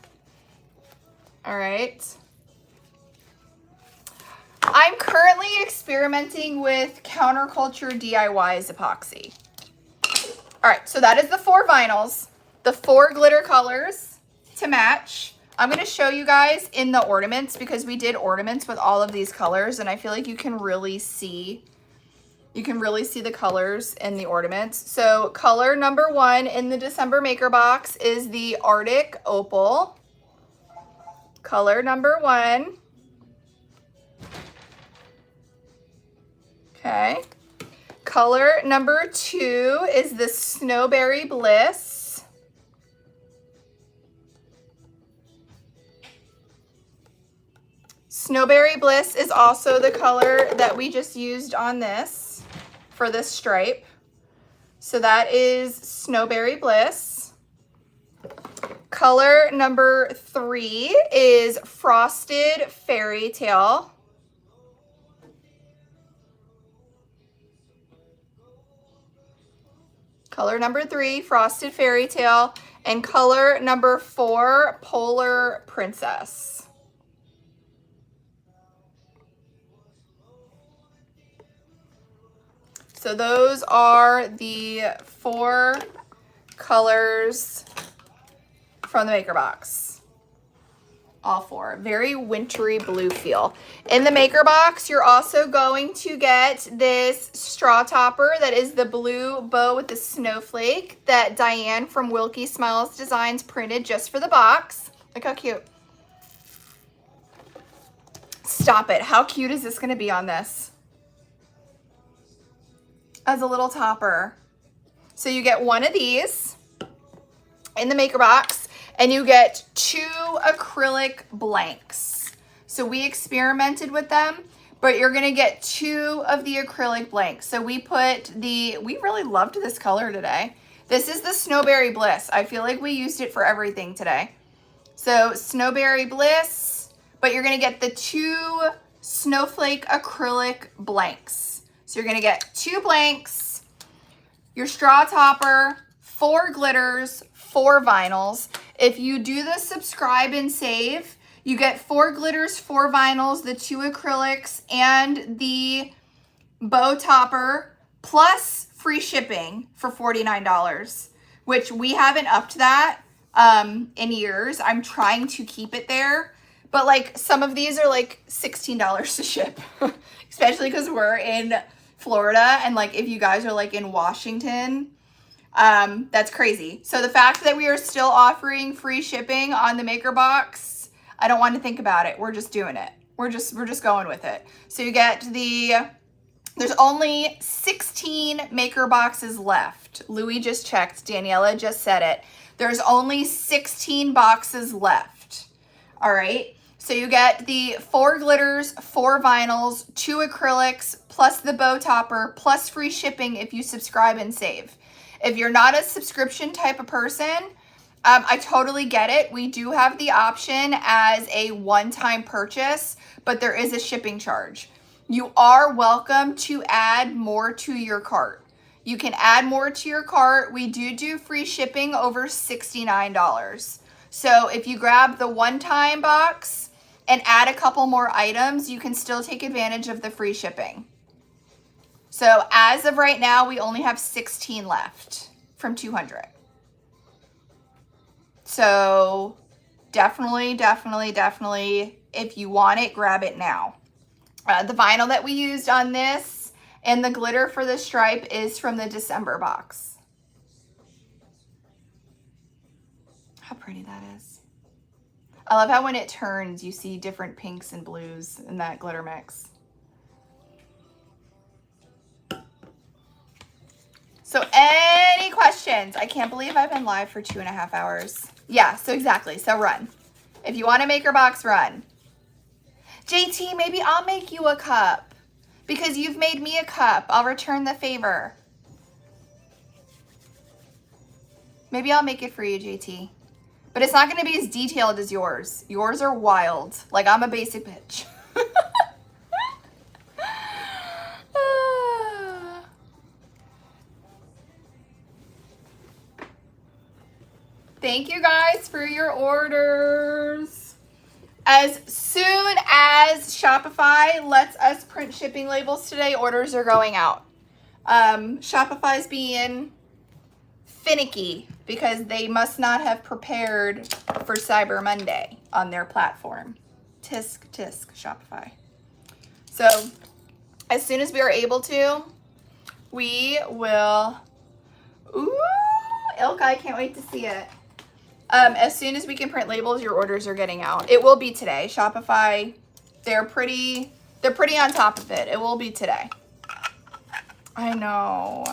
All right. I'm currently experimenting with Counterculture DIY's epoxy. All right, so that is the 4 vinyls, the 4 glitter colors to match. I'm going to show you guys in the ornaments because we did ornaments with all of these colors, and I feel like you can really see the colors in the ornaments. So color number 1 in the December maker box is the Arctic Opal. Color number 1. Okay. Color number 2 is the Snowberry Bliss. Snowberry Bliss is also the color that we just used on this for this stripe. So that is Snowberry Bliss. Color number 3 is Frosted Fairy Tale. Color number 3, Frosted Fairy Tale. And color number 4, Polar Princess. So those are the 4 colors from the maker box. All 4. Very wintry blue feel. In the maker box, you're also going to get this straw topper that is the blue bow with the snowflake that Diane from Wilkie Smiles Designs printed just for the box. Look how cute. Stop it. How cute is this going to be on this? As a little topper. So you get one of these in the maker box. And you get 2 acrylic blanks. So we experimented with them, but you're gonna get 2 of the acrylic blanks. So we really loved this color today. This is the Snowberry Bliss. I feel like we used it for everything today. So Snowberry Bliss, but you're gonna get the 2 snowflake acrylic blanks. So you're gonna get 2 blanks, your straw topper, 4 glitters, 4 vinyls. If you do the subscribe and save, you get 4 glitters, 4 vinyls, the 2 acrylics, and the bow topper, plus free shipping for $49, which we haven't upped that in years. I'm trying to keep it there, but like some of these are like $16 to ship, especially because we're in Florida, and like if you guys are like in Washington, that's crazy. So the fact that we are still offering free shipping on the maker box, I don't want to think about it. We're just doing it. We're just going with it. So you get there's only 16 maker boxes left. Louis just checked. Daniela just said it. There's only 16 boxes left. All right. So you get the 4 glitters, 4 vinyls, 2 acrylics, plus the bow topper, plus free shipping if you subscribe and save. If you're not a subscription type of person, I totally get it. We do have the option as a one-time purchase, but there is a shipping charge. You are welcome to add more to your cart. You can add more to your cart. We do free shipping over $69. So if you grab the one-time box and add a couple more items, you can still take advantage of the free shipping. So as of right now, we only have 16 left from 200. So definitely, if you want it, grab it now. The vinyl that we used on this and the glitter for the stripe is from the December box. How pretty that is. I love how when it turns, you see different pinks and blues in that glitter mix. So any questions? I can't believe I've been live for 2.5 hours. Yeah, so exactly. So run. If you want a maker box, run. JT, maybe I'll make you a cup because you've made me a cup. I'll return the favor. Maybe I'll make it for you, JT. But it's not going to be as detailed as yours. Yours are wild. Like, I'm a basic bitch. Thank you guys for your orders. As soon as Shopify lets us print shipping labels today, orders are going out. Shopify's being finicky because they must not have prepared for Cyber Monday on their platform. Tisk, tisk, Shopify. So as soon as we are able to, we will, ooh, Ilka, I can't wait to see it. As soon as we can print labels, your orders are getting out. It will be today. Shopify, they're pretty on top of it. It will be today. I know.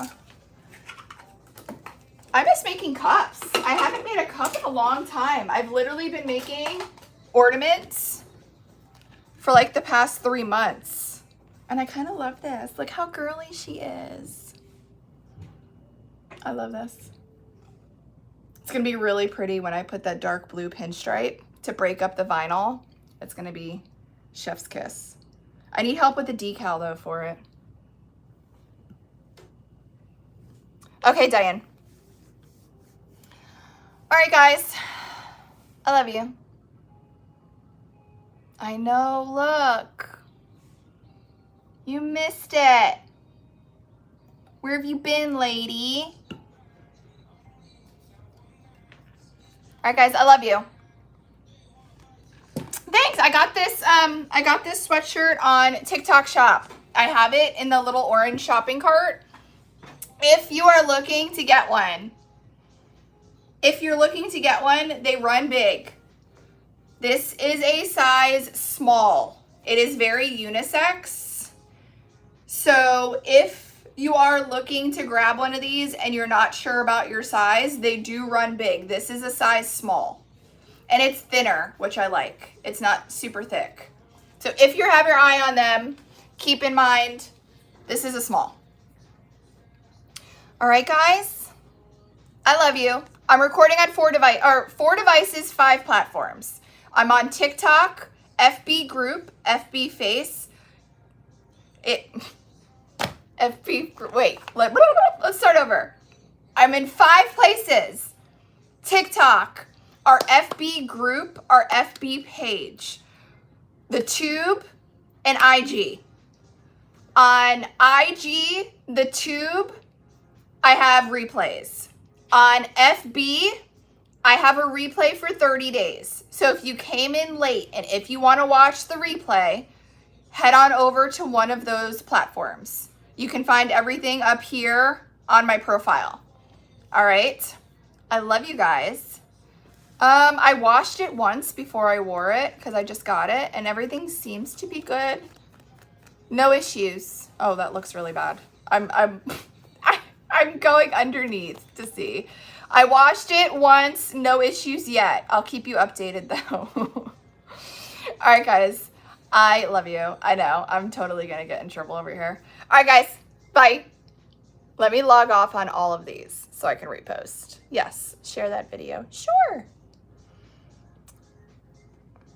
I miss making cups. I haven't made a cup in a long time. I've literally been making ornaments for like the past 3 months. And I kind of love this. Look how girly she is. I love this. It's going to be really pretty when I put that dark blue pinstripe to break up the vinyl. It's going to be chef's kiss. I need help with the decal though for it. Okay, Diane. All right, guys. I love you. I know, look. You missed it. Where have you been, lady? All right, guys, I love you. Thanks. I got this sweatshirt on TikTok Shop. I have it in the little orange shopping cart. If you are looking to get one, they run big. This is a size small. It is very unisex. So if you are looking to grab one of these and you're not sure about your size, they do run big. This is a size small. And it's thinner, which I like. It's not super thick. So if you have your eye on them, keep in mind, this is a small. All right, guys. I love you. I'm recording on 4 devices, 5 platforms. I'm on TikTok, FB group, FB face. Let's start over. I'm in 5 places. TikTok, our FB group, our FB page, the Tube, and IG. On IG, the Tube, I have replays. On FB, I have a replay for 30 days. So if you came in late and if you want to watch the replay, head on over to one of those platforms. You can find everything up here on my profile. All right. I love you guys. I washed it once before I wore it because I just got it and everything seems to be good. No issues. Oh, that looks really bad. I'm going underneath to see. I washed it once, no issues yet. I'll keep you updated though. All right, guys. I love you. I know. I'm totally going to get in trouble over here. All right, guys. Bye. Let me log off on all of these so I can repost. Yes. Share that video. Sure.